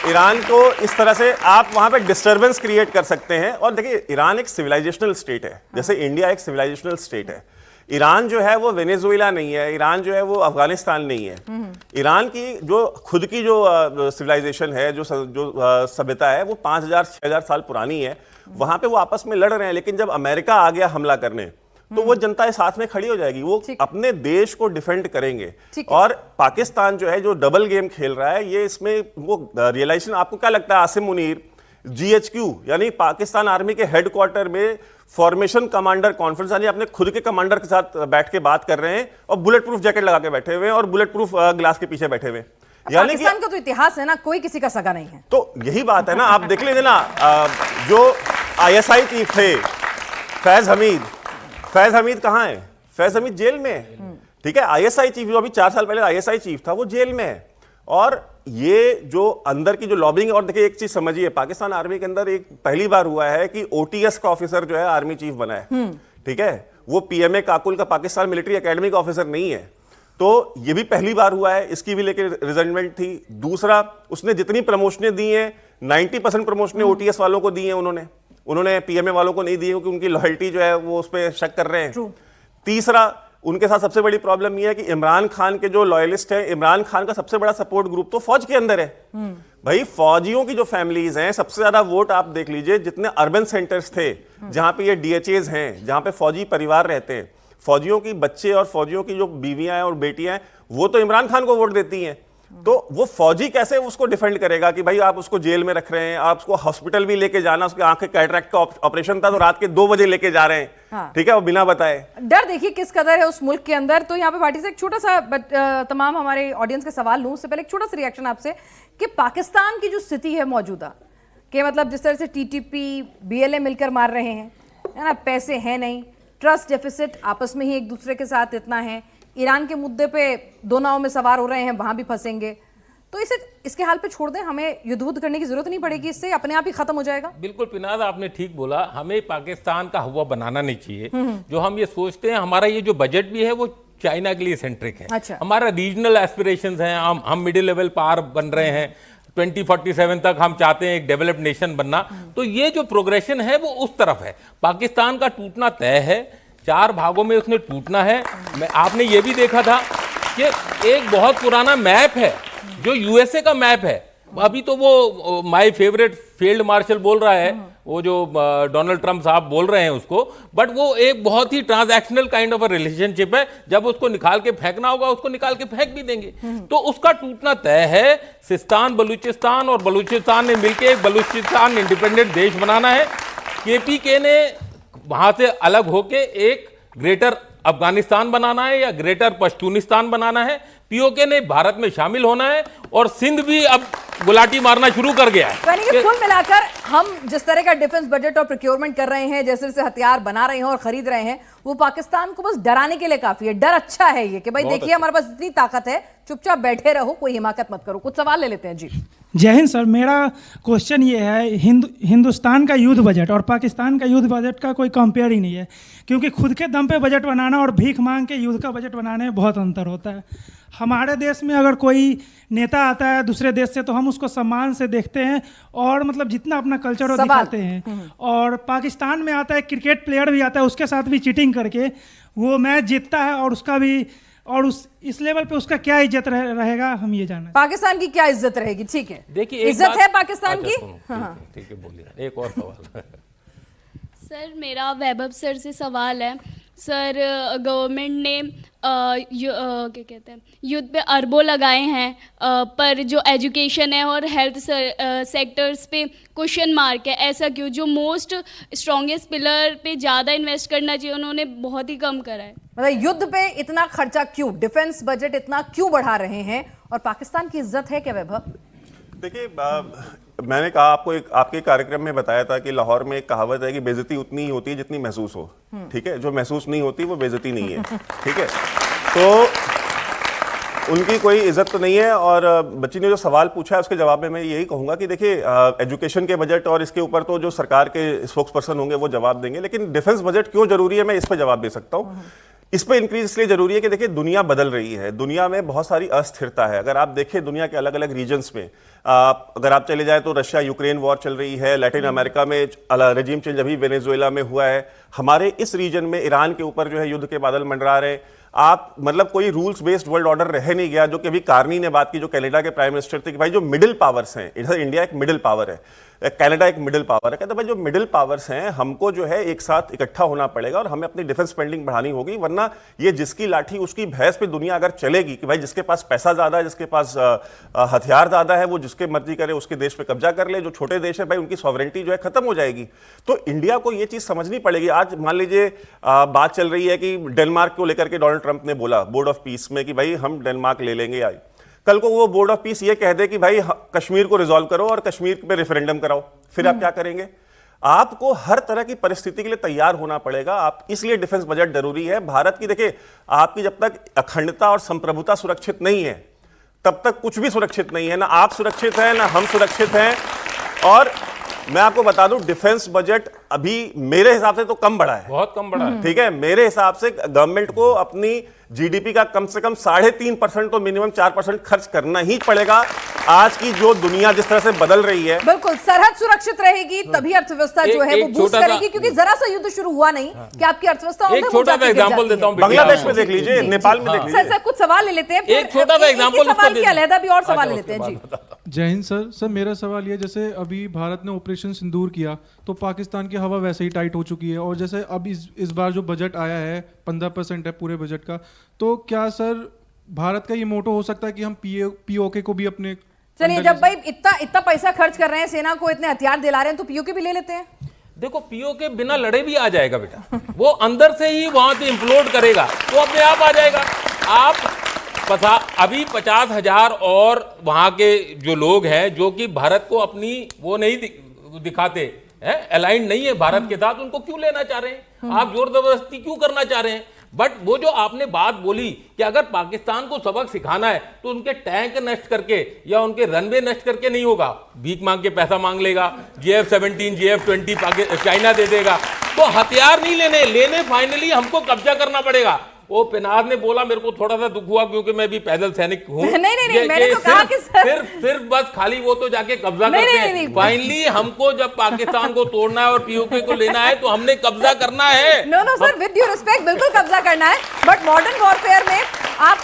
ईरान को इस तरह से आप वहां पे डिस्टरबेंस क्रिएट कर सकते हैं। और देखिए, ईरान एक सिविलाइजेशनल स्टेट है, जैसे इंडिया एक सिविलाइजेशनल स्टेट है। ईरान जो है वो वेनेजुएला नहीं है, ईरान जो है वो अफगानिस्तान नहीं है। ईरान की जो खुद की जो सिविलाइजेशन है, जो सभ्यता है, वो 5000-6000 साल पुरानी है। वहां पे वो आपस में लड़ रहे हैं, लेकिन जब अमेरिका आ गया हमला करने, तो वो जनता साथ में खड़ी हो जाएगी, वो अपने देश को डिफेंड करेंगे। और पाकिस्तान जो है, जो डबल गेम खेल रहा है, ये इसमें वो रियलाइजेशन, आपको क्या लगता है? आसिम मुनीर GHQ यानी पाकिस्तान आर्मी के हेडक्वार्टर में फॉर्मेशन कमांडर कॉन्फ्रेंस, यानी अपने खुद के कमांडर के साथ बैठ के बात कर रहे हैं, और बुलेट प्रूफ जैकेट लगा के बैठे हुए हैं, और बुलेट प्रूफ ग्लास के पीछे बैठे हुए हैं। यानी कि पाकिस्तान का तो इतिहास है ना, कोई किसी का सगा नहीं है। तो यही बात है ना, आप देख लीजिए ना, जो ISI चीफ थे फैज हमीद कहाँ है? फैज हमीद जेल में है। ठीक है, ISI चीफ जो अभी 4 साल पहले ISI चीफ था, वो जेल में है। और ये जो अंदर की जो लॉबिंग, और देखिए एक चीज समझिए, पाकिस्तान आर्मी के अंदर एक पहली बार हुआ है कि OTS का ऑफिसर जो है आर्मी चीफ बना है। ठीक है, वो PMA काकुल का पाकिस्तान मिलिट्री एकेडमी का ऑफिसर नहीं है। तो ये भी पहली बार हुआ है, इसकी भी लेके रिजल्टमेंट थी। दूसरा, उसने जितनी प्रमोशनें दी हैं, 90% प्रमोशनें OTS वालों को दी हैं उन्होंने PMA वालों को नहीं दी, क्योंकि उनकी लॉयल्टी जो है वो उस पर शक कर रहे हैं। तीसरा, उनके साथ सबसे बड़ी प्रॉब्लम यह है कि इमरान खान के जो लॉयलिस्ट हैं, इमरान खान का सबसे बड़ा सपोर्ट ग्रुप तो फौज के अंदर है। भाई, फौजियों की जो फैमिलीज हैं, सबसे ज्यादा वोट आप देख लीजिए, जितने अर्बन सेंटर्स थे जहां पे ये DHAs हैं, जहां पे फौजी परिवार रहते हैं, फौजियों की बच्चे और फौजियों की जो बीवियां हैं और बेटियां हैं, वो तो इमरान खान को वोट देती हैं। तो वो फौजी कैसे उसको डिफेंड करेगा कि भाई आप उसको जेल में रख रहे हैं, आप उसको हॉस्पिटल भी लेके जाना, उसके आंखें कैटरैक्ट का ऑपरेशन था तो रात के 2 बजे लेके जा रहे हैं। हाँ। ठीक है, वो बिना बताए। डर देखिए किस कदर है उस मुल्क के अंदर। तो यहाँ पे पार्टी से एक छोटा सा तमाम हमारे ऑडियंस के सवाल लूं, उससे पहले एक छोटा सा रिएक्शन आपसे कि पाकिस्तान की जो स्थिति है मौजूदा, कि मतलब जिस तरह से TTP BLA मिलकर मार रहे हैं, है ना, पैसे हैं नहीं, ट्रस्ट डेफिसिट आपस में ही एक दूसरे के साथ इतना है, ईरान के मुद्दे पे 2 नाव में सवार हो रहे हैं, वहां भी फंसेंगे। तो इसके हाल पे छोड़ दें, हमें युद्ध करने की जरूरत नहीं पड़ेगी, इससे अपने आप ही खत्म हो जाएगा। बिल्कुल पिनाद, आपने ठीक बोला, हमें पाकिस्तान का हुआ बनाना नहीं चाहिए। जो हम ये सोचते हैं, हमारा ये जो बजट भी है वो चाइना के लिए सेंट्रिक है। अच्छा। हमारा रीजनल एस्पिरेशंस हैं, हम मिडिल लेवल पार बन रहे हैं, 2047 तक हम चाहते हैं एक डेवलप्ड नेशन बनना। तो ये जो प्रोग्रेशन है वो उस तरफ है। पाकिस्तान का टूटना तय है, 4 भागों में उसने टूटना है। आपने ये भी देखा था कि एक बहुत पुराना मैप है जो USA का मैप है, अभी तो वो माय फेवरेट फील्ड मार्शल बोल रहा है, वो जो डोनाल्ड ट्रंप साहब बोल रहे हैं उसको, बट वो एक बहुत ही transactional kind of a relationship है। जब उसको निकाल के फेंकना होगा उसको निकाल के फेंक भी देंगे। तो उसका टूटना तय है। सिस्तान बलूचिस्तान और बलूचिस्तान ने मिलकर एक बलूचिस्तान इंडिपेंडेंट देश बनाना है। KPK ने वहां से अलग होके एक ग्रेटर अफगानिस्तान बनाना है या ग्रेटर पश्तूनिस्तान बनाना है। POK ने भारत में शामिल होना है, और सिंध भी अब गुलाटी मारना शुरू कर गया है। यानी कि कुल मिलाकर हम जिस तरह का डिफेंस बजट और प्रोक्योरमेंट कर रहे हैं, जैसे जैसे हथियार बना रहे हैं और खरीद रहे हैं, वो पाकिस्तान को बस डराने के लिए काफी है। डर अच्छा है ये कि भाई देखिए हमारे पास इतनी ताकत है, चुपचाप बैठे रहो, कोई हिमाकत मत करो। कुछ सवाल ले लेते हैं जी। जय हिंद सर, मेरा क्वेश्चन ये है, हिंदुस्तान का युद्ध बजट और पाकिस्तान का युद्ध बजट का कोई कंपेयर ही नहीं है, क्योंकि खुद के दम पे बजट बनाना और भीख मांग के युद्ध का बजट बनाने में बहुत अंतर होता है। हमारे देश में अगर कोई नेता आता है दूसरे देश से तो हम उसको सम्मान से देखते हैं और मतलब जितना अपना कल्चर वो दिखाते हैं। और पाकिस्तान में आता है क्रिकेट प्लेयर भी आता है, उसके साथ भी चीटिंग करके वो मैच जीतता है, और उसका भी और इस लेवल पे उसका क्या इज्जत रहेगा, हम ये जानना। पाकिस्तान की क्या इज्जत रहेगी? ठीक है, देखिए इज्जत है पाकिस्तान की। ठीक है, बोलिए एक और सवाल। सर मेरा वैभव सर से सवाल है, सर गवर्नमेंट ने क्या कहते हैं युद्ध पे अरबों लगाए हैं, पर जो एजुकेशन है और हेल्थ सेक्टर्स पे क्वेश्चन मार्क है। ऐसा क्यों? जो मोस्ट स्ट्रॉन्गेस्ट पिलर पे ज़्यादा इन्वेस्ट करना चाहिए उन्होंने बहुत ही कम करा है। मतलब युद्ध पे इतना खर्चा क्यों, डिफेंस बजट इतना क्यों बढ़ा रहे हैं, और पाकिस्तान की इज्जत है क्या वैभव? देखिए, मैंने कहा आपको, एक आपके कार्यक्रम में बताया था कि लाहौर में एक कहावत है कि बेइज्जती उतनी ही होती है जितनी महसूस हो। ठीक है, जो महसूस नहीं होती वो बेइज्जती नहीं है। ठीक है, तो उनकी कोई इज्जत तो नहीं है। और बच्ची ने जो सवाल पूछा है उसके जवाब में मैं यही कहूंगा कि देखिए, एजुकेशन के बजट और इसके ऊपर तो जो सरकार के स्पोक्स पर्सन होंगे वो जवाब देंगे, लेकिन डिफेंस बजट क्यों जरूरी है मैं इस पर जवाब दे सकता हूं। इस पर इंक्रीज इसलिए जरूरी है कि देखिए, दुनिया बदल रही है, दुनिया में बहुत सारी अस्थिरता है। अगर आप देखें दुनिया के अलग अलग रीजन्स में, अगर आप चले जाए तो रशिया यूक्रेन वॉर चल रही है, लैटिन अमेरिका में रेजिम चेंज अभी वेनेजुएला में हुआ है, हमारे इस रीजन में ईरान के ऊपर जो है युद्ध के बादल मंडरा रहे। आप मतलब कोई रूल्स बेस्ड वर्ल्ड ऑर्डर रह नहीं गया। जो कि अभी कार्नी ने बात की, जो कनाडा के प्राइम मिनिस्टर थे, कि भाई जो मिडिल पावर्स हैं, इधर इंडिया एक मिडिल पावर है, कनाडा एक मिडिल पावर है, कहते भाई जो मिडिल पावर्स हैं हमको जो है एक साथ इकट्ठा होना पड़ेगा और हमें अपनी डिफेंस स्पेंडिंग बढ़ानी होगी, वरना ये जिसकी लाठी उसकी भैंस पे दुनिया अगर चलेगी कि भाई जिसके पास पैसा ज्यादा है, जिसके पास हथियार ज्यादा है, वो जिसके मर्जी करे उसके देश पे कब्जा कर ले। जो छोटे देश है भाई उनकी सॉवरेंटी जो है खत्म हो जाएगी। तो इंडिया को ये चीज समझनी पड़ेगी। आज मान लीजिए बात चल रही है कि डेनमार्क को लेकर के डोनाल्ड ट्रंप ने बोला बोर्ड ऑफ पीस में कि भाई हम डेनमार्क ले लेंगे। आज कल को वो बोर्ड ऑफ पीस ये कह दे कि भाई कश्मीर को रिजॉल्व करो और कश्मीर पे रेफरेंडम कराओ, फिर आप क्या करेंगे? आपको हर तरह की परिस्थिति के लिए तैयार होना पड़ेगा। आप इसलिए डिफेंस बजट जरूरी है। भारत की देखिए, आपकी जब तक अखंडता और संप्रभुता सुरक्षित नहीं है तब तक कुछ भी सुरक्षित नहीं है। ना आप सुरक्षित हैं, ना हम सुरक्षित हैं। और मैं आपको बता दूं, डिफेंस बजट अभी मेरे हिसाब से तो कम बढ़ा है, बहुत कम बढ़ा है। ठीक है, मेरे हिसाब से गवर्नमेंट को अपनी जीडीपी का कम से कम 3.5% तो मिनिमम 4% खर्च करना ही पड़ेगा। आज की जो दुनिया जिस तरह से बदल रही है, बिल्कुल सरहद सुरक्षित रहेगी तभी अर्थव्यवस्था जो है वो बूस्ट करेगी, क्योंकि जरा सा युद्ध शुरू हुआ नहीं कि आपकी अर्थव्यवस्था एक छोटा सा एग्जांपल देता हूं, बांग्लादेश में देख लीजिए, नेपाल में देख लीजिए। सर कुछ सवाल ले लेते हैं, एक छोटा सा एग्जांपल सवाल की अलहदा भी और सवाल ले लेते हैं। जी जय हिंद सर। सर मेरा सवाल ये, जैसे अभी भारत ने ऑपरेशन सिंदूर किया तो पाकिस्तान की हवा वैसे ही टाइट हो चुकी है, और जैसे अब इस बार जो बजट आया है 15% है पूरे बजट का, तो क्या सर भारत का ये मोटो हो सकता है कि हम पीओके को भी अपने, चलिए जब भाई इतना पैसा खर्च कर रहे हैं, सेना को इतने हथियार दिला रहे हैं, तो पीओके भी ले लेते हैं। देखो, पीओके बिना लड़े भी आ जाएगा बेटा, वो अंदर से ही वहां से इम्प्लोड करेगा, वो अपने आप आ जाएगा। आप अभी 50,000 और वहां के जो लोग हैं जो कि भारत को अपनी वो नहीं दिखाते हैं, अलाइंड नहीं है भारत के साथ, उनको क्यों लेना चाह रहे हैं? आप जोर जबरदस्ती क्यों करना चाह रहे हैं? बट वो जो आपने बात बोली कि अगर पाकिस्तान को सबक सिखाना है तो उनके टैंक नष्ट करके या उनके रनवे नष्ट करके नहीं होगा। भीख मांग के पैसा मांग लेगा, GF-17 GF-20 चाइना दे देगा, तो हथियार नहीं लेने फाइनली हमको कब्जा करना पड़ेगा। वो पिनाज ने बोला, मेरे को थोड़ा सा दुख हुआ क्योंकि मैं भी पैदल सैनिक हूं। नहीं, मैंने तो कहा कि सिर्फ बस खाली वो तो जाके कब्जा करते हैं। फाइनली हमको जब पाकिस्तान को तोड़ना है और पीओके को लेना है तो हमने कब्जा करना है। No sir, with due respect, बिल्कुल कब्जा करना है, बट मॉडर्न वॉरफेयर में आप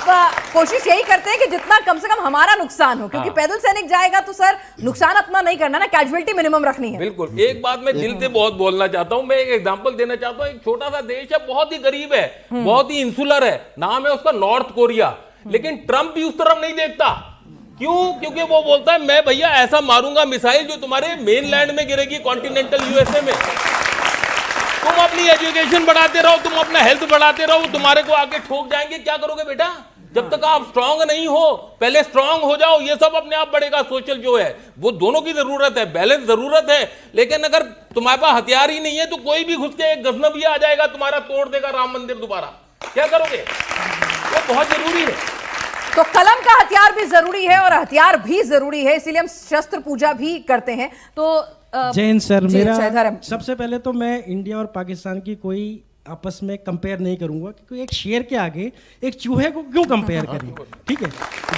कोशिश यही करते हैं कि जितना कम से कम हमारा नुकसान हो, क्योंकि पैदल सैनिक जाएगा तो सर नुकसान अपना नहीं करना ना, कैजुअलिटी मिनिमम रखनी है। बिल्कुल। एक बात मैं दिल से बहुत बोलना चाहता हूं, मैं एक एग्जांपल देना चाहता हूं। एक छोटा सा देश है, बहुत ही गरीब है, बहुत ही इंसुलर है, नाम है उसका नॉर्थ कोरिया, लेकिन ट्रंप भी उस तरफ नहीं देखता। क्यों? क्योंकि वो बोलता है मैं भैया ऐसा मारूंगा मिसाइल जो तुम्हारे मेनलैंड में गिरेगी, कॉन्टिनेंटल यूएसए में। तुम अपनी एजुकेशन बढ़ाते रहो, तुम अपना हेल्थ बढ़ाते रहो, तुम्हारे को आगे ठोक जाएंगे। क्या करोगे बेटा? जब तक आप स्ट्रांग नहीं हो, पहले स्ट्रांग हो जाओ, ये सब अपने आप बढ़ेगा। सोशल जो है वो दोनों की जरूरत है, बैलेंस जरूरत है, लेकिन अगर तुम्हारे पास हथियार ही नहीं है तो कोई भी घुस के एक गजनबी आ जाएगा, तुम्हारा तोड़ देगा राम मंदिर दोबारा। क्या करोगे? वो बहुत जरूरी है। तो कलम का हथियार भी जरूरी है और हथियार भी जरूरी है, इसीलिए हम शस्त्र पूजा भी करते हैं। तो जैन सर, मेरा धर्म, सबसे पहले तो मैं इंडिया और पाकिस्तान की कोई आपस में कंपेयर नहीं करूंगा, क्योंकि एक शेर के आगे एक चूहे को क्यों कंपेयर करें, ठीक है।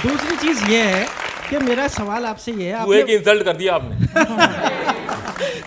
दूसरी चीज ये है कि मेरा सवाल आपसे ये है, चूहे की इंसल्ट कर दिया आपने।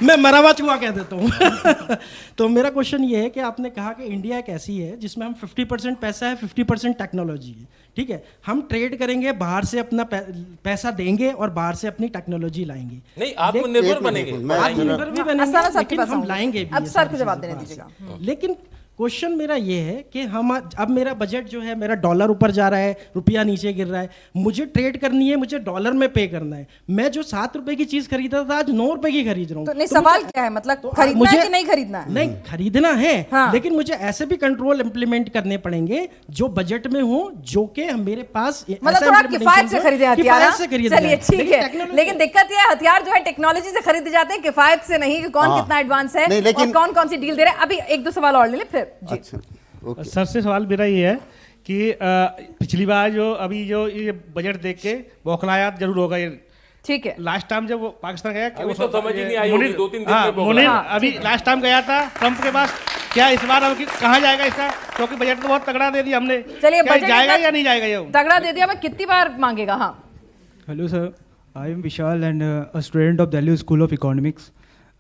मैं मरा हुआ चूहा कह देता हूँ। तो मेरा क्वेश्चन ये है कि आपने कहा कि इंडिया एक ऐसी है जिसमें हम 50% पैसा है, 50% टेक्नोलॉजी है, ठीक है। हम ट्रेड करेंगे, बाहर से अपना पैसा देंगे और बाहर से अपनी टेक्नोलॉजी लाएंगे। नहीं, आत्मनिर्भर बनेंगे, आत्मनिर्भर भी बनेंगे, लेकिन हम लाएंगे भी। अब सर को जवाब देने दीजिएगा। लेकिन क्वेश्चन मेरा ये है कि हम अब मेरा बजट जो है, मेरा डॉलर ऊपर जा रहा है, रुपया नीचे गिर रहा है, मुझे ट्रेड करनी है, मुझे डॉलर में पे करना है। मैं जो 7 रुपए की चीज खरीदा था आज 9 रुपए की खरीद रहा हूँ। तो नहीं, सवाल क्या है, मतलब खरीदना है कि नहीं खरीदना है? नहीं, खरीदना है, हाँ। लेकिन मुझे ऐसे भी कंट्रोल इंप्लीमेंट करने पड़ेंगे जो बजट में हो, जो कि मेरे पास मतलब थोड़ा किफायत से खरीदे हथियार। किफायत से खरीदे चलिए जाए। ठीक है, लेकिन दिक्कत ये है हथियार जो है टेक्नोलॉजी से खरीदे जाते हैं, किफायत से नहीं कि कौन कितना एडवांस है नहीं, लेकिन- और कौन कौन सी डील दे रहे हैं। अभी 1-2 सवाल और ले ले फिर जी। अच्छा, ओके। सर से सवाल मेरा ये है कि पिछली बार जो अभी जो ये बजट देख के बौखलाया जरूर होगा ये। ठीक है, लास्ट टाइम जब वो पाकिस्तान गया अभी तो समझ ही नहीं आई होगी, 2-3 दिन में बौखलाया। मुनीर हाँ, अभी लास्ट टाइम गया था ट्रंप के पास, क्या इस बार अब कहाँ जाएगा इसका? क्योंकि बजट तो बहुत तगड़ा दे दिया हमने। चलिए क्या बजट जाएगा इतना या नहीं जाएगा ये? तगड़ा दे दिया, मैं कितनी बार मांगेगा? हाँ, hello sir, I am Vishal and a student of Delhi school of economics.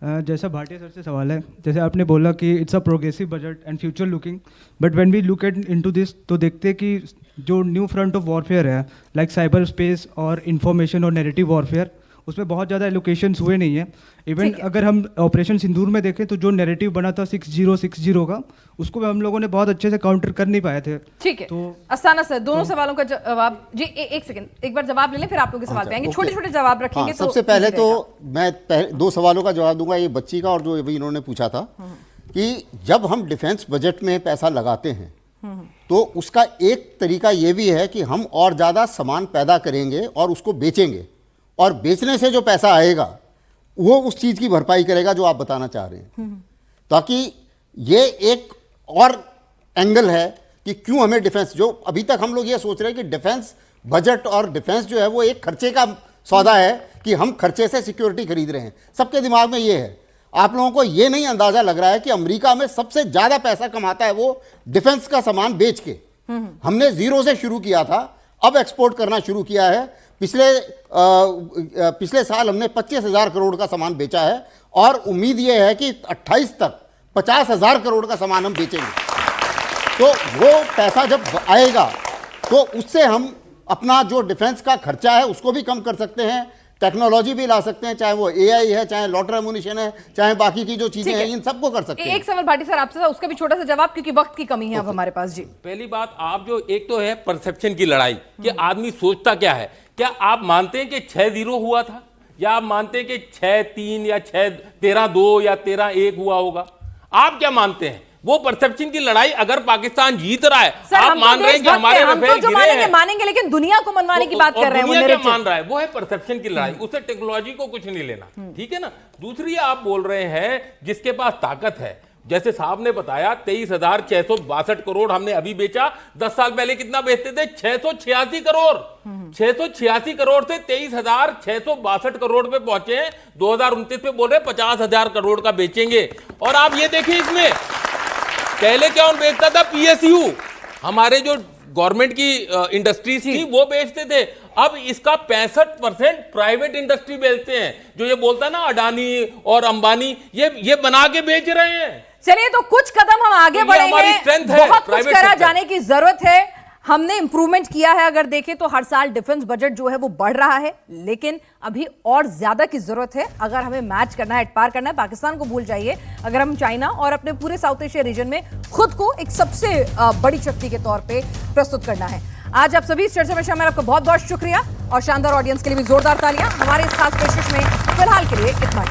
जैसा भाटिया सर से सवाल है, जैसे आपने बोला कि it's a progressive budget and future looking, but when we look at into this तो देखते हैं कि जो न्यू फ्रंट ऑफ वॉरफेयर है लाइक साइबर स्पेस और इंफॉर्मेशन और नैरेटिव वॉरफेयर, उसमें बहुत ज़्यादा एलोकेशंस हुए नहीं है। इवन अगर हम ऑपरेशन सिंदूर में देखें तो जो नैरेटिव बना था 6060 का, उसको हम लोगों ने बहुत अच्छे से काउंटर कर नहीं पाए थे। ठीक है। तो- अस्थाना सर, दोनों सवालों का जवाब जी। एक सेकंड, एक बार जवाब ले लें, फिर आप लोग के सवाल पे आएंगे। छोटे छोटे जवाब रखेंगे तो सबसे पहले easy तो रहेगा। मैं 2 सवालों का जवाब दूंगा, ये बच्ची का और जो अभी इन्होंने पूछा था कि जब हम डिफेंस बजट में पैसा लगाते हैं तो उसका एक तरीका ये भी है कि हम और ज़्यादा सामान पैदा करेंगे और उसको बेचेंगे, और बेचने से जो पैसा आएगा वो उस चीज़ की भरपाई करेगा जो आप बताना चाह रहे हैं। ताकि ये एक और एंगल है कि क्यों हमें डिफेंस, जो अभी तक हम लोग ये सोच रहे हैं कि डिफेंस बजट और डिफेंस जो है वो एक खर्चे का सौदा है कि हम खर्चे से सिक्योरिटी खरीद रहे हैं, सबके दिमाग में ये है। आप लोगों को ये नहीं अंदाजा लग रहा है कि अमेरिका में सबसे ज़्यादा पैसा कमाता है वो डिफेंस का सामान बेच के। हमने 0 से शुरू किया था, अब एक्सपोर्ट करना शुरू किया है। पिछले साल हमने 25,000 करोड़ का सामान बेचा है और उम्मीद ये है कि 28 तक 50,000 करोड़ का सामान हम बेचेंगे। तो वो पैसा जब आएगा तो उससे हम अपना जो डिफेंस का खर्चा है उसको भी कम कर सकते हैं, टेक्नोलॉजी भी ला सकते हैं, चाहे वो एआई है, चाहे लॉटर एमुनिशन है, चाहे बाकी की जो चीजें हैं, इन सबको कर सकते हैं। एक सवाल भाटी सर आपसे, उसका भी छोटा सा जवाब, क्योंकि वक्त की कमी है अब हमारे पास जी। पहली बात, आप जो एक तो है परसेप्शन की लड़ाई कि आदमी सोचता क्या है। क्या आप मानते हैं कि 6-0 हुआ था, या आप मानते हैं कि 6-3 या 13-2 या 13-1 हुआ होगा? आप क्या मानते हैं? वो परसेप्शन की लड़ाई। अगर पाकिस्तान जीत रहा है, आप मान रहे हैं कि हमारे रफेल जो गिरे हैं, मानेंगे, लेकिन दुनिया को मनवाने की बात कर रहे हैं। दुनिया क्या मान रहा है, वो है परसेप्शन की लड़ाई। उससे टेक्नोलॉजी को कुछ नहीं लेना, ठीक है ना। दूसरी आप बोल रहे हैं जिसके पास ताकत है, जैसे साहब ने बताया 23,662 करोड़ हमने अभी बेचा। 10 साल पहले कितना बेचते थे? 686 करोड़। 686 करोड़ से 23,662 करोड़ पे पहुंचे हैं। 2029 पे बोल रहे 50,000 करोड़ का बेचेंगे। और आप ये देखिए, इसमें पहले क्या उन बेचता था? पीएसयू, हमारे जो गवर्नमेंट की इंडस्ट्रीज थी वो बेचते थे। अब इसका 65% प्राइवेट इंडस्ट्री बेचते हैं। जो ये बोलता है ना अडानी और अंबानी, ये बना के बेच रहे हैं। चलिए, तो कुछ कदम हम आगे बढ़े हैं, बहुत कुछ करा जाने की जरूरत है। हमने इंप्रूवमेंट किया है, अगर देखें तो हर साल डिफेंस बजट जो है वो बढ़ रहा है, लेकिन अभी और ज्यादा की जरूरत है अगर हमें मैच करना है, पार करना है। पाकिस्तान को भूल जाइए, अगर हम चाइना और अपने पूरे साउथ एशिया रीजन में खुद को एक सबसे बड़ी शक्ति के तौर पे प्रस्तुत करना है। आज आप सभी इस चर्चा में शामिल, आपका बहुत बहुत शुक्रिया, और शानदार ऑडियंस के लिए भी जोरदार तालियां। हमारे इस खास पेशकश में फिलहाल के लिए इतना ही।